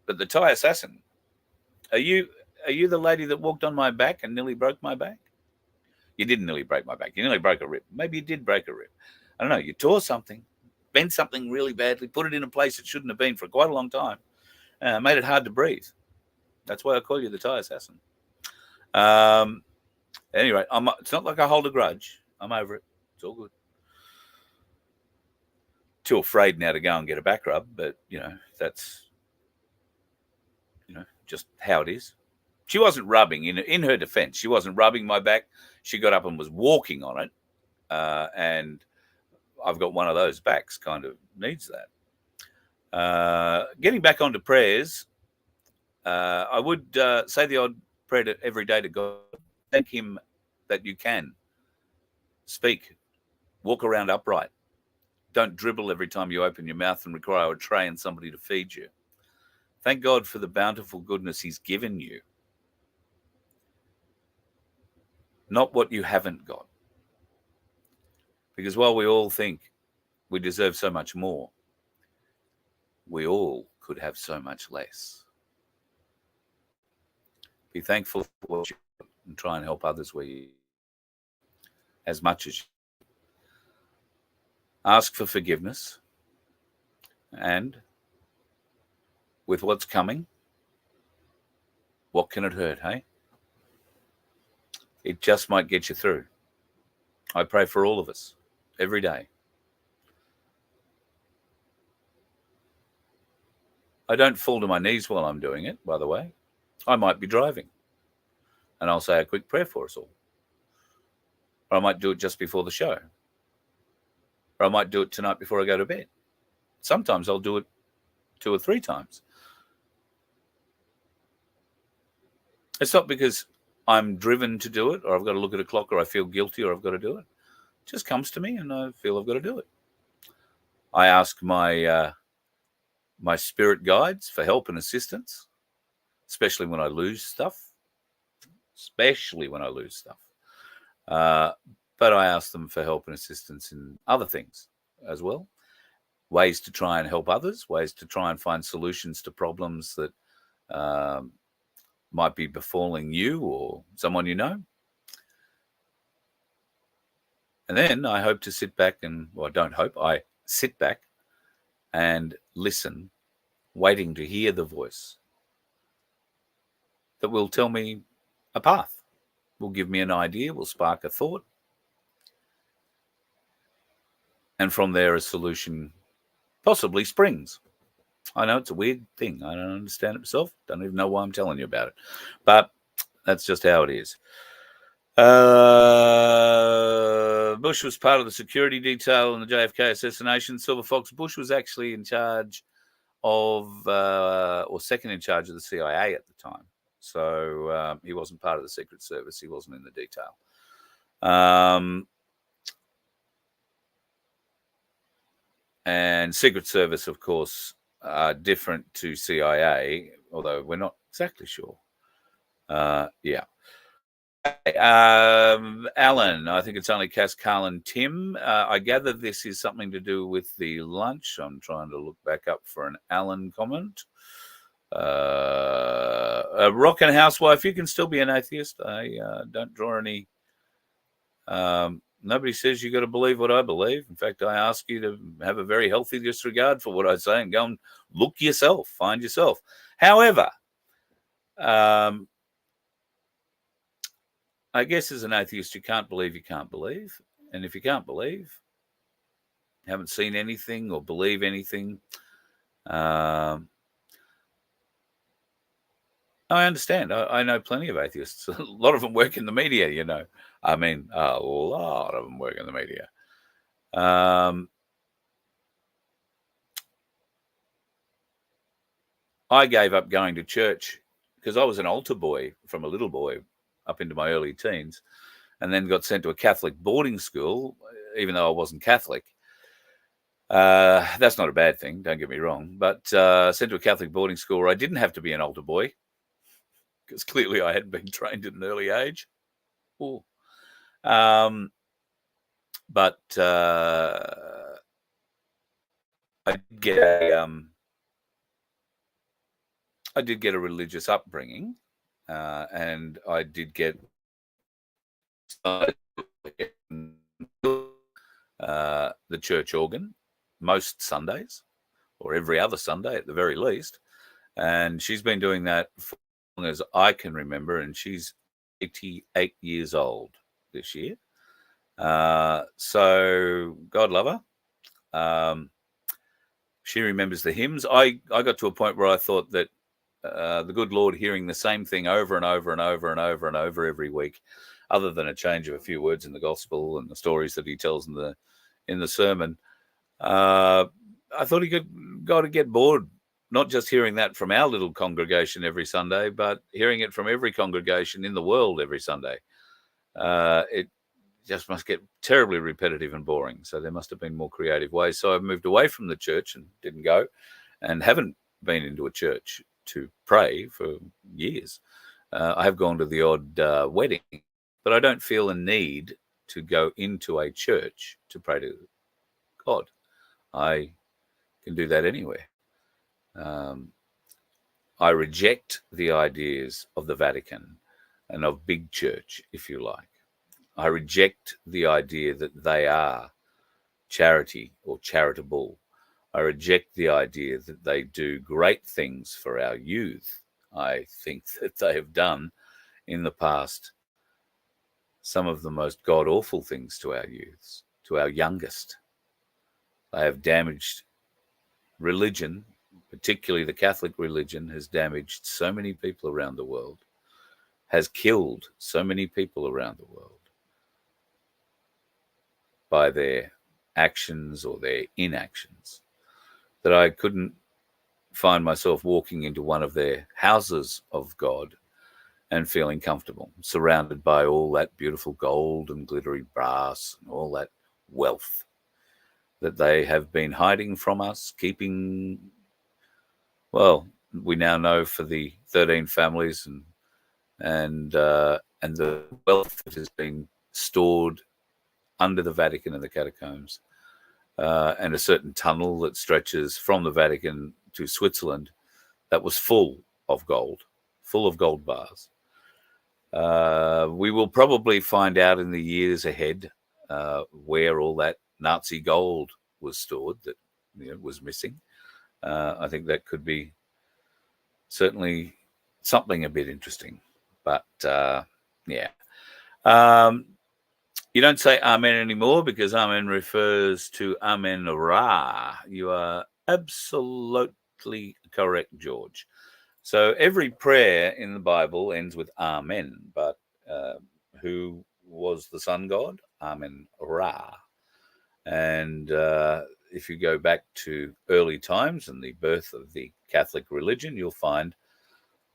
But the Thai assassin. Are you the lady that walked on my back and nearly broke my back? You didn't nearly break my back. You nearly broke a rib. Maybe you did break a rib. I don't know. You tore something, bent something really badly, put it in a place it shouldn't have been for quite a long time, made it hard to breathe. That's why I call you the Thai assassin. Anyway, it's not like I hold a grudge. I'm over it. It's all good. Too afraid now to go and get a back rub, but, that's, just how it is. She wasn't rubbing, in her defense, she wasn't rubbing my back. She got up and was walking on it. And I've got one of those backs, kind of needs that. Getting back onto prayers, I would say the odd prayer every day to God. Thank him that you can speak, walk around upright. Don't dribble every time you open your mouth and require a tray and somebody to feed you. Thank God for the bountiful goodness he's given you. Not what you haven't got. Because while we all think we deserve so much more, we all could have so much less. Be thankful for what you have and try and help others where you as much as you ask for forgiveness. And with what's coming, what can it hurt, hey? It just might get you through. I pray for all of us every day. I don't fall to my knees while I'm doing it, by the way. I might be driving, and I'll say a quick prayer for us all. Or I might do it just before the show. Or I might do it tonight before I go to bed. Sometimes I'll do it 2 or 3 times. It's not because I'm driven to do it, or I've got to look at a clock, or I feel guilty, or I've got to do it. It just comes to me, and I feel I've got to do it. I ask my my spirit guides for help and assistance, especially when I lose stuff. But I ask them for help and assistance in other things as well. Ways to try and help others, ways to try and find solutions to problems that might be befalling you or someone you know. And then I hope to sit back I sit back and listen, waiting to hear the voice that will tell me a path, will give me an idea, will spark a thought. And from there, a solution possibly springs. I know it's a weird thing. I don't understand it myself. Don't even know why I'm telling you about it. But that's just how it is. Bush was part of the security detail in the JFK assassination. Silver Fox. Bush was actually in charge of, or second in charge of the CIA at the time. So he wasn't part of the Secret Service. He wasn't in the detail. And Secret Service, of course, are different to CIA, although we're not exactly sure. Yeah. Alan, I think it's only Cass, Carl, and Tim. I gather this is something to do with the lunch. I'm trying to look back up for an Alan comment. A rockin' housewife, you can still be an atheist. I don't draw any. Nobody says you got to believe what I believe. In fact, I ask you to have a very healthy disregard for what I say and go and look yourself, find yourself. However, I guess as an atheist, you can't believe you can't believe. And if you can't believe, haven't seen anything or believe anything, I understand. I know plenty of atheists. A lot of them work in the media, you know. I mean, a lot of them work in the media. I gave up going to church because I was an altar boy from a little boy up into my early teens, and then got sent to a Catholic boarding school, even though I wasn't Catholic. That's not a bad thing, don't get me wrong, but sent to a Catholic boarding school where I didn't have to be an altar boy, because clearly I hadn't been trained at an early age. But I did get a religious upbringing, and I did get the church organ most Sundays, or every other Sunday at the very least. And she's been doing that for as long as I can remember, and she's 88 years old this year. So God love her. She remembers the hymns. I got to a point where I thought that the good Lord hearing the same thing over and over and over and over and over every week, other than a change of a few words in the gospel and the stories that he tells in the sermon, I thought God would get bored, not just hearing that from our little congregation every Sunday, but hearing it from every congregation in the world every Sunday. It just must get terribly repetitive and boring. So there must have been more creative ways. So I moved away from the church and didn't go, and haven't been into a church to pray for years. I have gone to the odd wedding, but I don't feel a need to go into a church to pray to God. I can do that anywhere. I reject the ideas of the Vatican and of big church, if you like. I reject the idea that they are charity or charitable. I reject the idea that they do great things for our youth. I think that they have done in the past some of the most god-awful things to our youths, to our youngest. They have damaged religion, particularly the Catholic religion, has damaged so many people around the world, has killed so many people around the world by their actions or their inactions, that I couldn't find myself walking into one of their houses of God and feeling comfortable, surrounded by all that beautiful gold and glittery brass and all that wealth that they have been hiding from us, keeping, well, we now know for the 13 families and the wealth that has been stored under the Vatican and the catacombs, and a certain tunnel that stretches from the Vatican to Switzerland that was full of gold bars. We will probably find out in the years ahead where all that Nazi gold was stored that was missing. I think that could be certainly something a bit interesting. But yeah. You don't say Amen anymore because Amen refers to Amen Ra. You are absolutely correct, George. So every prayer in the Bible ends with Amen, but who was the sun god, Amen-Ra. And if you go back to early times and the birth of the Catholic religion, you'll find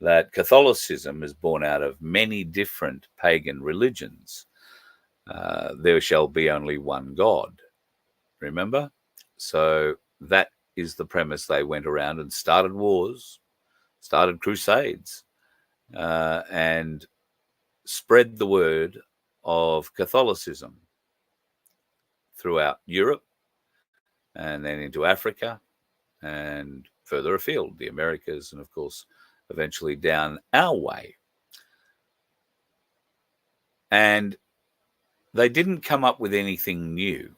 that Catholicism is born out of many different pagan religions. There shall be only one God, remember? So that is the premise. They went around and started wars, started crusades, and spread the word of Catholicism throughout Europe and then into Africa and further afield, the Americas, and of course, eventually down our way. And they didn't come up with anything new.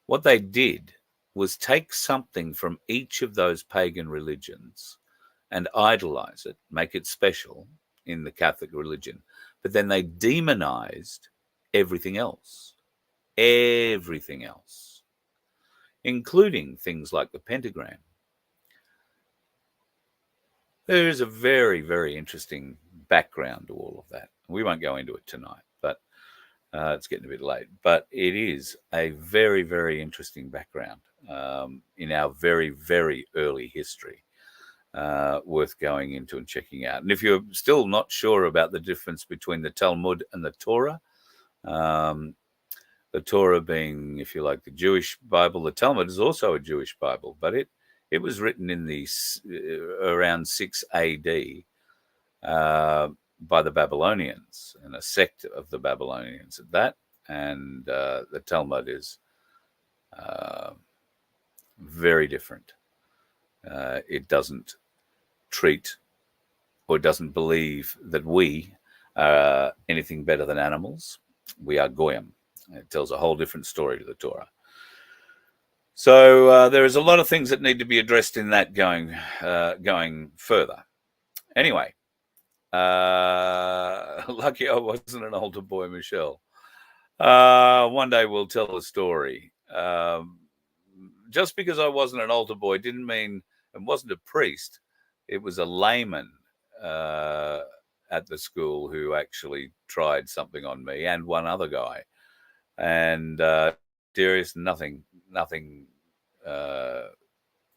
What they did was take something from each of those pagan religions and idolize it, make it special in the Catholic religion. But then they demonized everything else, including things like the pentagram. There is a very, very interesting background to all of that. We won't go into it tonight, but it's getting a bit late. But it is a very, very interesting background in our very, very early history, worth going into and checking out. And if you're still not sure about the difference between the Talmud and the Torah, the Torah being, if you like, the Jewish Bible, the Talmud is also a Jewish Bible, but it was written in the around 6 AD by the Babylonians and a sect of the Babylonians at that. And the Talmud is very different. It doesn't treat or doesn't believe that we are anything better than animals. We are goyim. It tells a whole different story to the Torah. So there is a lot of things that need to be addressed in that going further. Anyway, lucky I wasn't an altar boy, Michelle. One day we'll tell a story. Just because I wasn't an altar boy didn't mean it wasn't a priest. It was a layman at the school who actually tried something on me and one other guy. And Darius, nothing.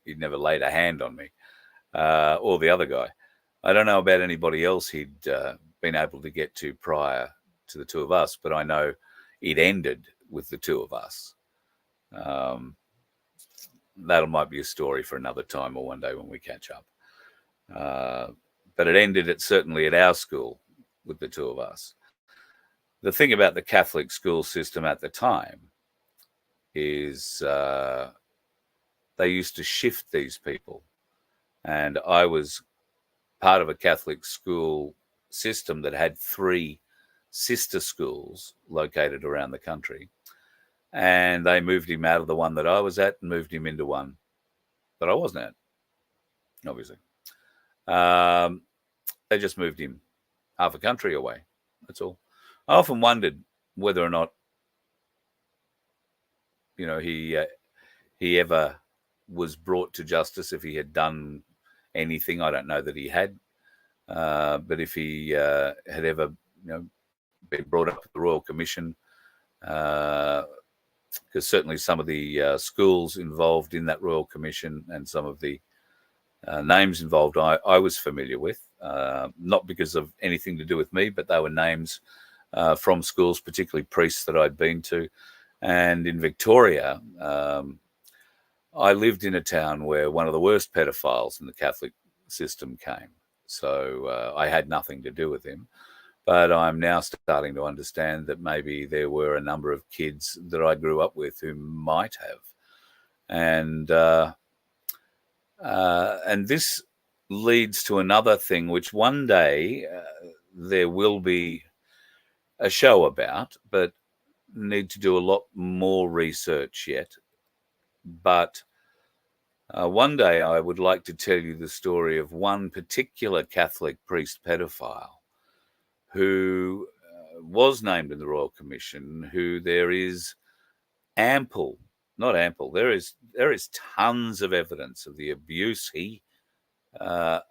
He'd never laid a hand on me or the other guy. I don't know about anybody else he'd been able to get to prior to the two of us, but I know it ended with the two of us. That might be a story for another time or one day when we catch up. But it ended certainly at our school with the two of us. The thing about the Catholic school system at the time is they used to shift these people. And I was part of a Catholic school system that had 3 sister schools located around the country. And they moved him out of the one that I was at and moved him into one that I wasn't at, obviously. They just moved him half a country away. That's all. I often wondered whether or not, he ever was brought to justice, if he had done anything. I don't know that he had, but if he had ever, been brought up at the Royal Commission, because certainly some of the schools involved in that Royal Commission and some of the names involved, I was familiar with, not because of anything to do with me, but they were names from schools, particularly priests that I'd been to. And in Victoria, I lived in a town where one of the worst pedophiles in the Catholic system came. So I had nothing to do with him. But I'm now starting to understand that maybe there were a number of kids that I grew up with who might have. And this leads to another thing, which one day there will be a show about, but need to do a lot more research yet. But one day I would like to tell you the story of one particular Catholic priest pedophile who was named in the Royal Commission, who there is there is tons of evidence of the abuse he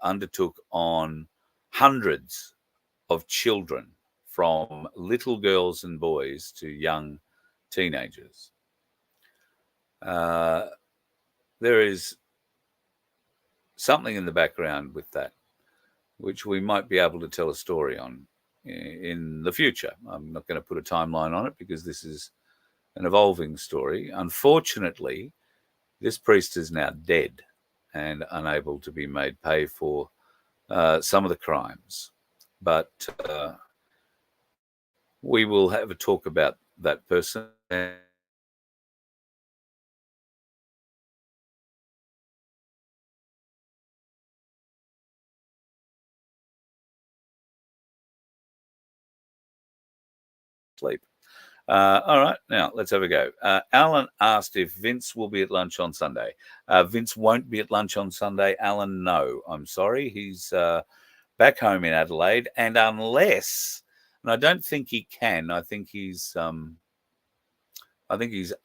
undertook on hundreds of children from little girls and boys to young teenagers. There is something in the background with that, which we might be able to tell a story on in the future. I'm not going to put a timeline on it because this is an evolving story. Unfortunately, this priest is now dead and unable to be made pay for some of the crimes. But we will have a talk about that person. Sleep. All right, now let's have a go. Alan asked if Vince will be at lunch on Sunday. Vince won't be at lunch on Sunday. Alan, no, I'm sorry. He's back home in Adelaide, and unless, and I don't think he can. I think he's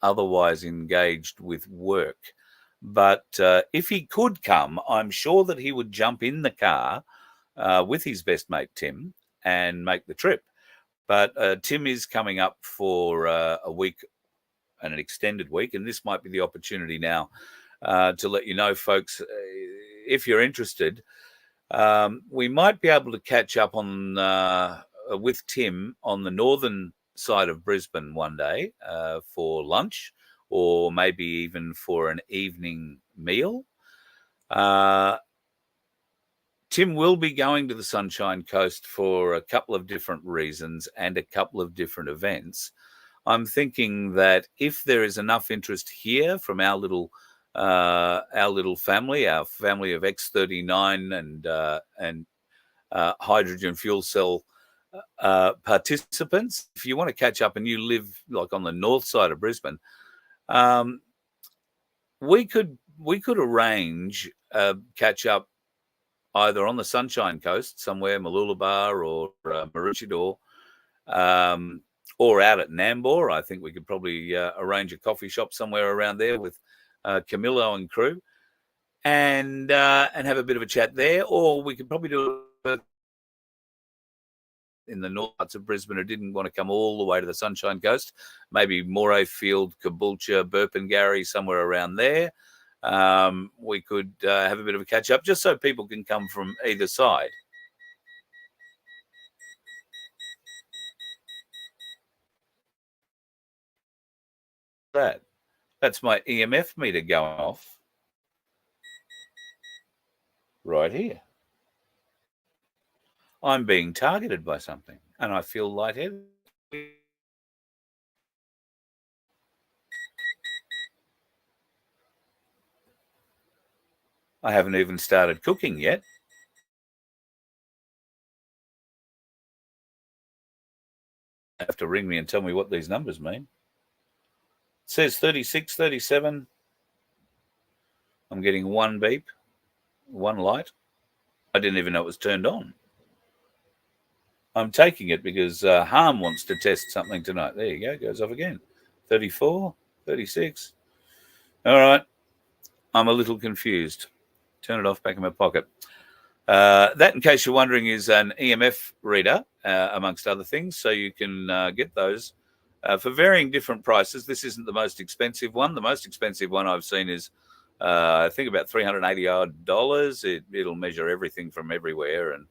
otherwise engaged with work. But if he could come, I'm sure that he would jump in the car with his best mate Tim and make the trip. But Tim is coming up for a week and an extended week, and this might be the opportunity now to let you know, folks, if you're interested, we might be able to catch up on with Tim on the northern side of Brisbane one day for lunch, or maybe even for an evening meal. Tim will be going to the Sunshine Coast for a couple of different reasons and a couple of different events. I'm thinking that if there is enough interest here from our little family, our family of X39 and hydrogen fuel cell participants, if you want to catch up and you live like on the north side of Brisbane, we could arrange catch up either on the Sunshine Coast somewhere, Mooloolaba or Maroochydore, or out at Nambour. I think we could probably arrange a coffee shop somewhere around there with Camillo and crew, and have a bit of a chat there. Or we could probably do it in the north parts of Brisbane who didn't want to come all the way to the Sunshine Coast, maybe Morayfield, Caboolture, Burpengary, somewhere around there. We could have a bit of a catch up just so people can come from either side. That's my EMF meter going off right here. I'm being targeted by something and I feel lightheaded. I haven't even started cooking yet. Have to ring me and tell me what these numbers mean. It says 36, 37. I'm getting one beep, one light. I didn't even know it was turned on. I'm taking it because Harm wants to test something tonight. There you go. It goes off again. 34, 36. All right. I'm a little confused. Turn it off back in my pocket. That, in case you're wondering, is an EMF reader, amongst other things. So you can get those for varying different prices. This isn't the most expensive one. The most expensive one I've seen is, I think, about $380. It'll measure everything from everywhere. And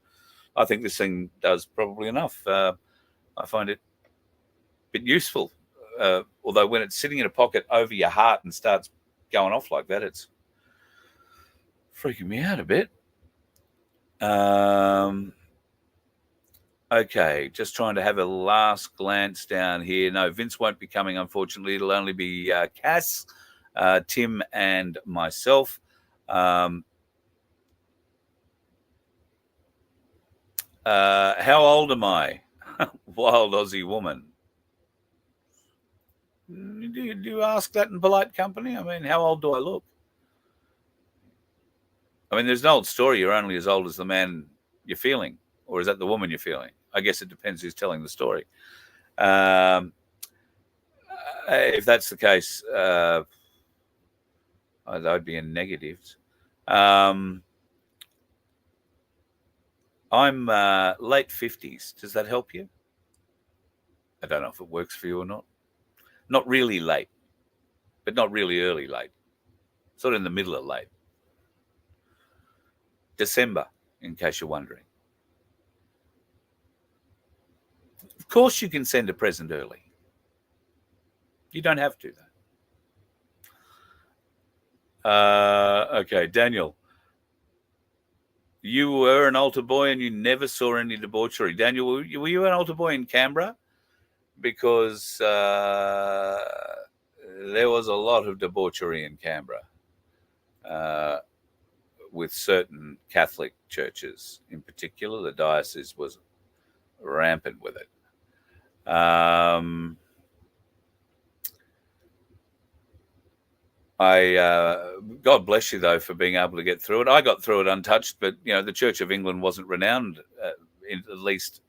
I think this thing does probably enough. I find it a bit useful. Although when it's sitting in a pocket over your heart and starts going off like that, it's freaking me out a bit. Okay, just trying to have a last glance down here. No, Vince won't be coming, unfortunately. It'll only be Cass, Tim, and myself. How old am I? Wild Aussie woman. Do you ask that in polite company? I mean, how old do I look? I mean, there's an old story. You're only as old as the man you're feeling. Or is that the woman you're feeling? I guess it depends who's telling the story. If that's the case, I'd be in negatives. I'm late 50s. Does that help you? I don't know if it works for you or not. Not really late, but not really early late. Sort of in the middle of late. December, in case you're wondering. Of course you can send a present early. You don't have to, though. Okay, Daniel. You were an altar boy and you never saw any debauchery. Daniel, were you an altar boy in Canberra? Because there was a lot of debauchery in Canberra with certain Catholic churches in particular. The diocese was rampant with it. God bless you, though, for being able to get through it. I got through it untouched, but, the Church of England wasn't renowned, at least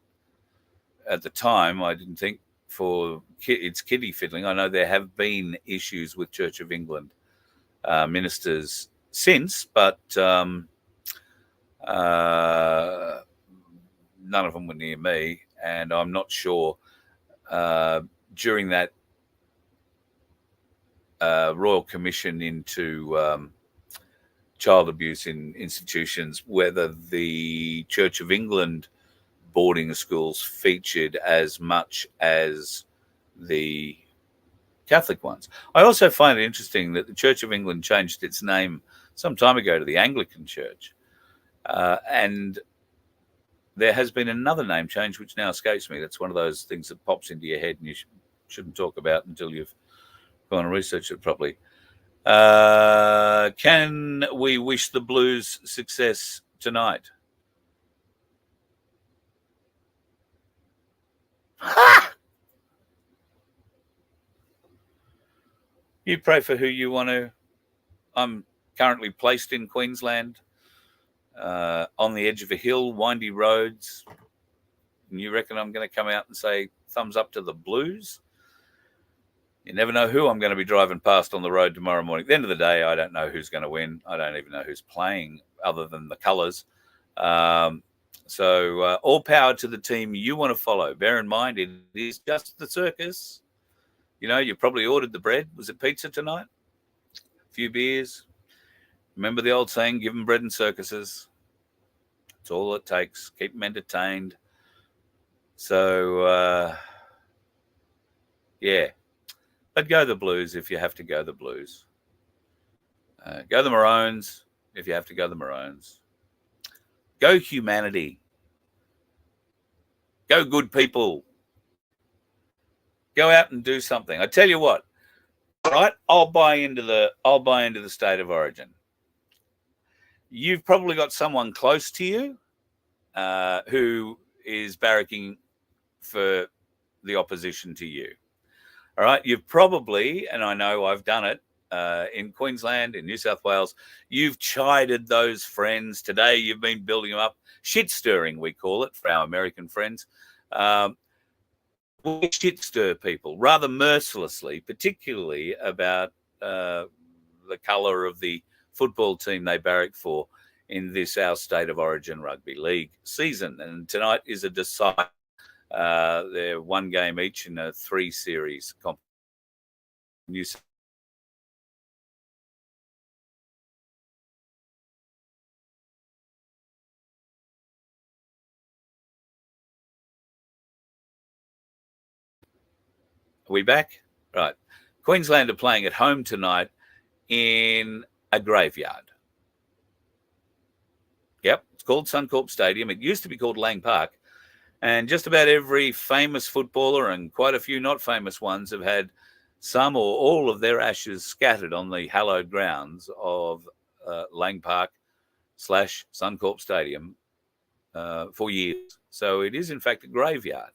at the time, I didn't think, for its kiddie fiddling. I know there have been issues with Church of England ministers since, but none of them were near me, and I'm not sure during that Royal Commission into child abuse in institutions whether the Church of England boarding schools featured as much as the Catholic ones. I also find it interesting that the Church of England changed its name some time ago to the Anglican Church, and there has been another name change which now escapes me. That's one of those things that pops into your head and you shouldn't talk about until you've gone and researched it properly. Can we wish the Blues success tonight? Ha! You pray for who you want to. I'm currently placed in Queensland, on the edge of a hill, windy roads. And you reckon I'm going to come out and say thumbs up to the Blues? You never know who I'm going to be driving past on the road tomorrow morning. At the end of the day, I don't know who's going to win. I don't even know who's playing other than the colours. So all power to the team you want to follow. Bear in mind, it is just the circus. You probably ordered the bread. Was it pizza tonight? A few beers. Remember the old saying, give them bread and circuses. That's all it takes. Keep them entertained. So, yeah. But go the Blues if you have to go the Blues. Go the Maroons if you have to go the Maroons. Go humanity. Go good people. Go out and do something. I tell you what, right? I'll buy into the state of origin. You've probably got someone close to you who is barracking for the opposition to you. All right. You've probably, and I know I've done it in Queensland, in New South Wales, you've chided those friends. Today you've been building them up. Shit stirring, we call it, for our American friends. We shit stir people rather mercilessly, particularly about the colour of the football team they barrack for in this our state of origin rugby league season. And tonight is a decide. They're one game each in a 3-series competition. Are we back? Right. Queensland are playing at home tonight in a graveyard. Yep, it's called Suncorp Stadium. It used to be called Lang Park. And just about every famous footballer and quite a few not famous ones have had some or all of their ashes scattered on the hallowed grounds of Lang Park / Suncorp Stadium for years. So it is, in fact, a graveyard.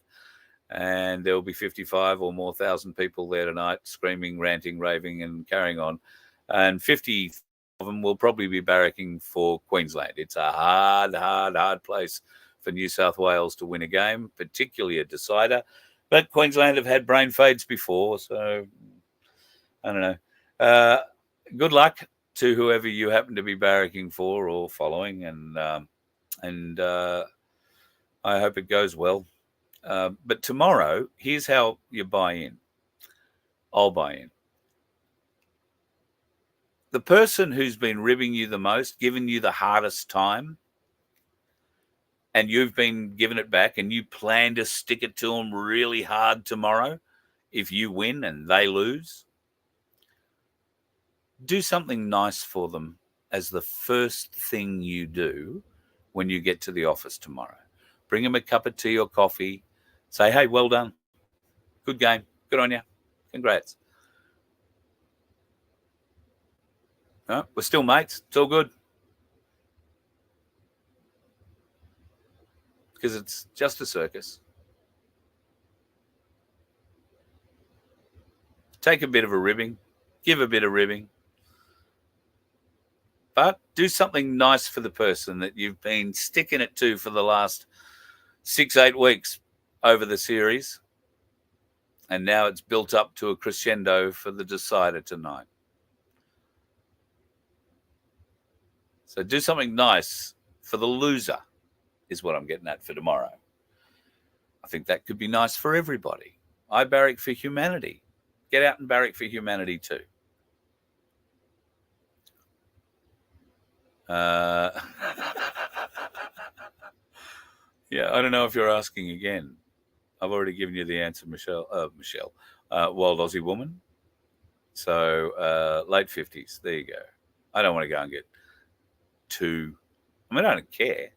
And there will be 55 or more thousand people there tonight screaming, ranting, raving and carrying on. And 50 of them will probably be barracking for Queensland. It's a hard place for New South Wales to win a game, particularly a decider. But Queensland have had brain fades before, so I don't know. Good luck to whoever you happen to be barracking for or following, and I hope it goes well. But tomorrow, here's how you buy in. I'll buy in. The person who's been ribbing you the most, giving you the hardest time, and you've been giving it back, and you plan to stick it to them really hard tomorrow, if you win and they lose, do something nice for them as the first thing you do when you get to the office tomorrow. Bring them a cup of tea or coffee. Say, hey, well done. Good game. Good on you. Congrats. No, we're still mates. It's all good. Because it's just a circus. Take a bit of a ribbing. Give a bit of ribbing. But do something nice for the person that you've been sticking it to for the last 6-8 weeks over the series. And now it's built up to a crescendo for the decider tonight. So do something nice for the loser is what I'm getting at for tomorrow. I think that could be nice for everybody. I barrack for humanity. Get out and barrack for humanity too. Yeah, I don't know if you're asking again. I've already given you the answer, Michelle. Wild Aussie woman. So late 50s. There you go. I don't want to go and get too. I mean, I don't care.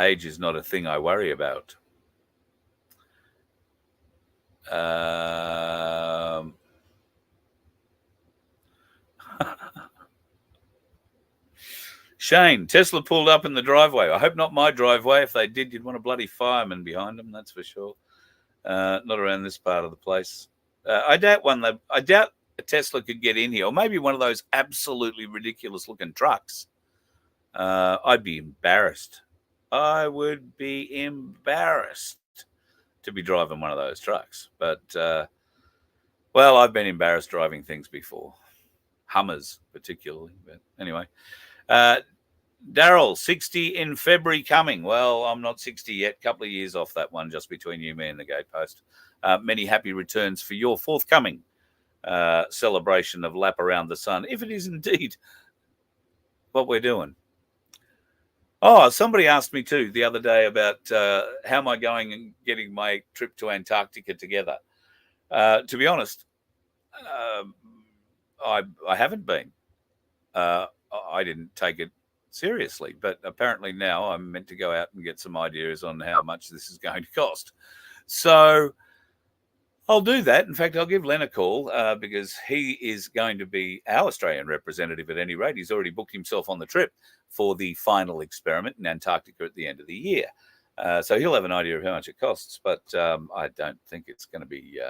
Age is not a thing I worry about. Shane, Tesla pulled up in the driveway. I hope not my driveway. If they did, you'd want a bloody fireman behind them, that's for sure. Not around this part of the place. I doubt a Tesla could get in here, or maybe one of those absolutely ridiculous-looking trucks. I'd be embarrassed. I would be embarrassed to be driving one of those trucks. But, well, I've been embarrassed driving things before. Hummers, particularly. But anyway. Daryl, 60 in February coming. Well, I'm not 60 yet. Couple of years off that one, just between you, me, and the gatepost. Many happy returns for your forthcoming celebration of Lap Around the Sun, if it is indeed what we're doing. Oh, somebody asked me too the other day about how am I going and getting my trip to Antarctica together. To be honest, I haven't been. I didn't take it seriously, but apparently now I'm meant to go out and get some ideas on how much this is going to cost. So I'll do that. In fact, I'll give Len a call because he is going to be our Australian representative at any rate. He's already booked himself on the trip for the final experiment in Antarctica at the end of the year. So he'll have an idea of how much it costs, but I don't think it's going to be,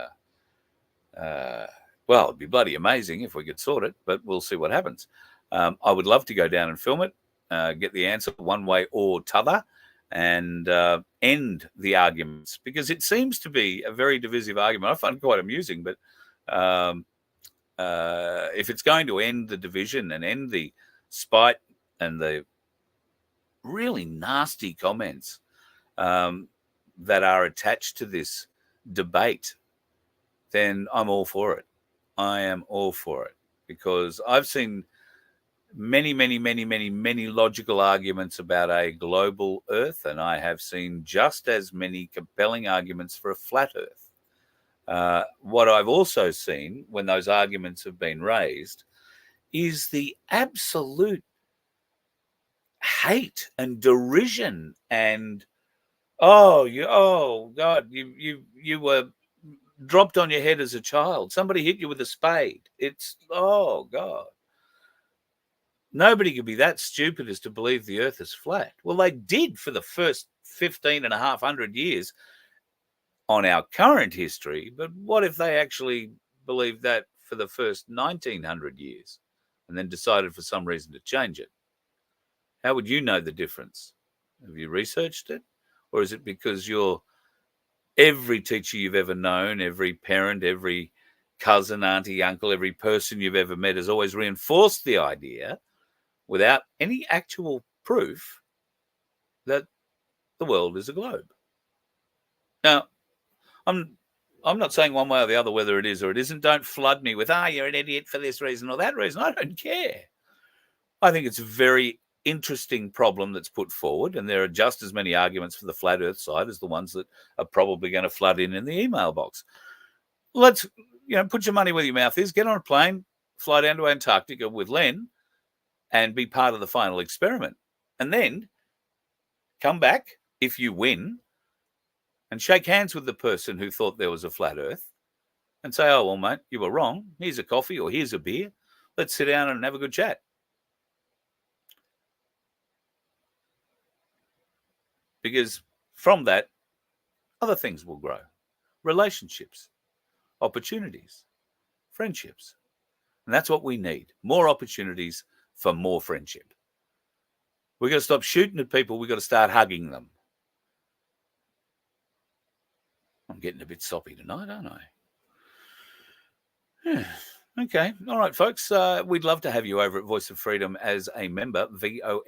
well, it'd be bloody amazing if we could sort it, but we'll see what happens. I would love to go down and film it, get the answer one way or t'other, and end the arguments, because it seems to be a very divisive argument. I find it quite amusing, but if it's going to end the division and end the spite and the really nasty comments that are attached to this debate, then I'm all for it. I am all for it, because I've seen many logical arguments about a global Earth, and I have seen just as many compelling arguments for a flat Earth. What I've also seen when those arguments have been raised is the absolute hate and derision and God, you were dropped on your head as a child. Somebody hit you with a spade. It's, oh God. Nobody could be that stupid as to believe the Earth is flat. Well, they did for the first 1,500 years on our current history, but what if they actually believed that for the first 1,900 years and then decided for some reason to change it? How would you know the difference? Have you researched it? Or is it because every teacher you've ever known, every parent, every cousin, auntie, uncle, every person you've ever met has always reinforced the idea without any actual proof that the world is a globe. Now, I'm not saying one way or the other whether it is or it isn't. Don't flood me with, you're an idiot for this reason or that reason. I don't care. I think it's a very interesting problem that's put forward, and there are just as many arguments for the flat earth side as the ones that are probably going to flood in the email box. Let's, put your money where your mouth is, get on a plane, fly down to Antarctica with Len and be part of the final experiment. And then come back, if you win, and shake hands with the person who thought there was a flat earth and say, oh, well, mate, you were wrong. Here's a coffee or here's a beer. Let's sit down and have a good chat. Because from that, other things will grow. Relationships, opportunities, friendships. And that's what we need. More opportunities for more friendship. We've got to stop shooting at people. We've got to start hugging them. I'm getting a bit soppy tonight, aren't I? Yeah. Okay. All right, folks. We'd love to have you over at Voice of Freedom as a member, vofhq.com.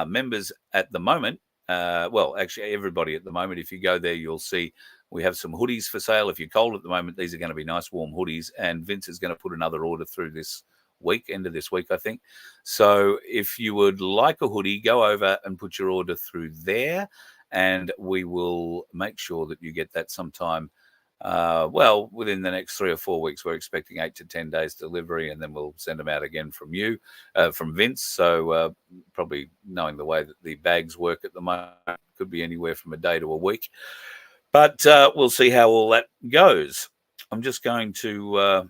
Members at the moment, actually everybody at the moment, if you go there, you'll see we have some hoodies for sale. If you're cold at the moment, these are going to be nice warm hoodies, and Vince is going to put another order through this week, end of this week, I think. So if you would like a hoodie, go over and put your order through there, and we will make sure that you get that sometime. Within the next 3 or 4 weeks. We're expecting 8 to 10 days delivery, and then we'll send them out again from Vince. So probably knowing the way that the bags work at the moment, could be anywhere from a day to a week. But we'll see how all that goes. I'm just going to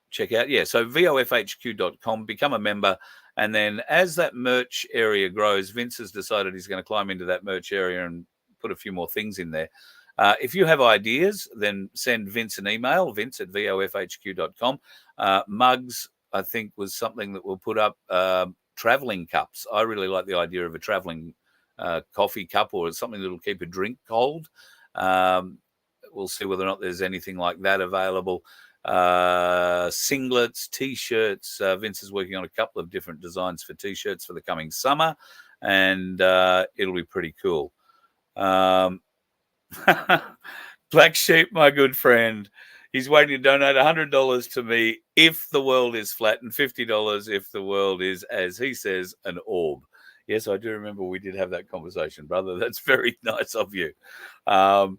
check out. Yeah, so vofhq.com, become a member. And then as that merch area grows, Vince has decided he's going to climb into that merch area and put a few more things in there. If you have ideas, then send Vince an email, vince@vofhq.com. Mugs, I think, was something that we'll put up. Traveling cups. I really like the idea of a traveling coffee cup or something that will keep a drink cold. We'll see whether or not there's anything like that available. Singlets, T-shirts. Vince is working on a couple of different designs for T-shirts for the coming summer, and it'll be pretty cool. Black Sheep, my good friend, he's waiting to donate $100 to me if the world is flat, and $50 if the world is, as he says, an orb. Yes, I do remember we did have that conversation, brother. That's very nice of you. I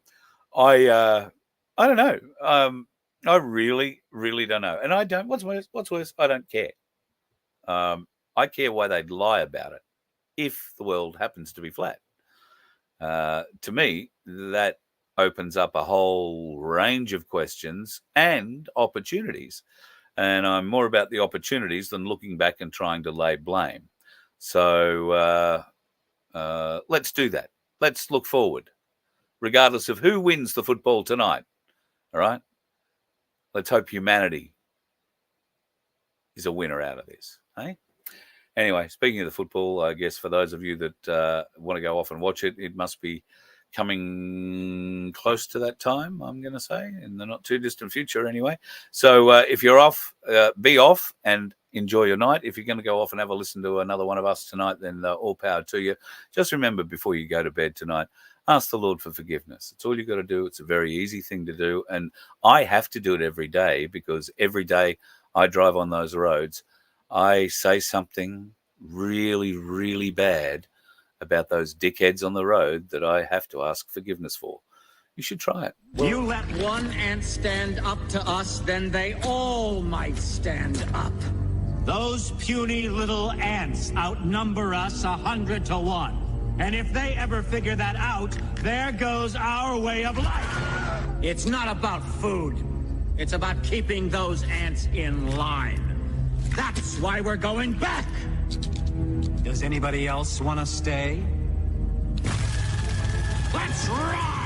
don't know. I really, really don't know. And I don't. What's worse? I don't care. I care why they'd lie about it if the world happens to be flat. To me, that opens up a whole range of questions and opportunities. And I'm more about the opportunities than looking back and trying to lay blame. So let's do that. Let's look forward, regardless of who wins the football tonight. All right? Let's hope humanity is a winner out of this. Hey? Anyway, speaking of the football, I guess for those of you that want to go off and watch it, it must be coming close to that time, I'm going to say, in the not too distant future anyway. So if you're off, be off and enjoy your night. If you're going to go off and have a listen to another one of us tonight, then all power to you. Just remember, before you go to bed tonight, ask the Lord for forgiveness. It's all you got to do. It's a very easy thing to do. And I have to do it every day, because every day I drive on those roads, I say something really, really bad about those dickheads on the road that I have to ask forgiveness for. You should try it. You let one ant stand up to us, then they all might stand up. Those puny little ants outnumber us 100 to 1. And if they ever figure that out, there goes our way of life. It's not about food. It's about keeping those ants in line. That's why we're going back. Does anybody else want to stay? Let's rock!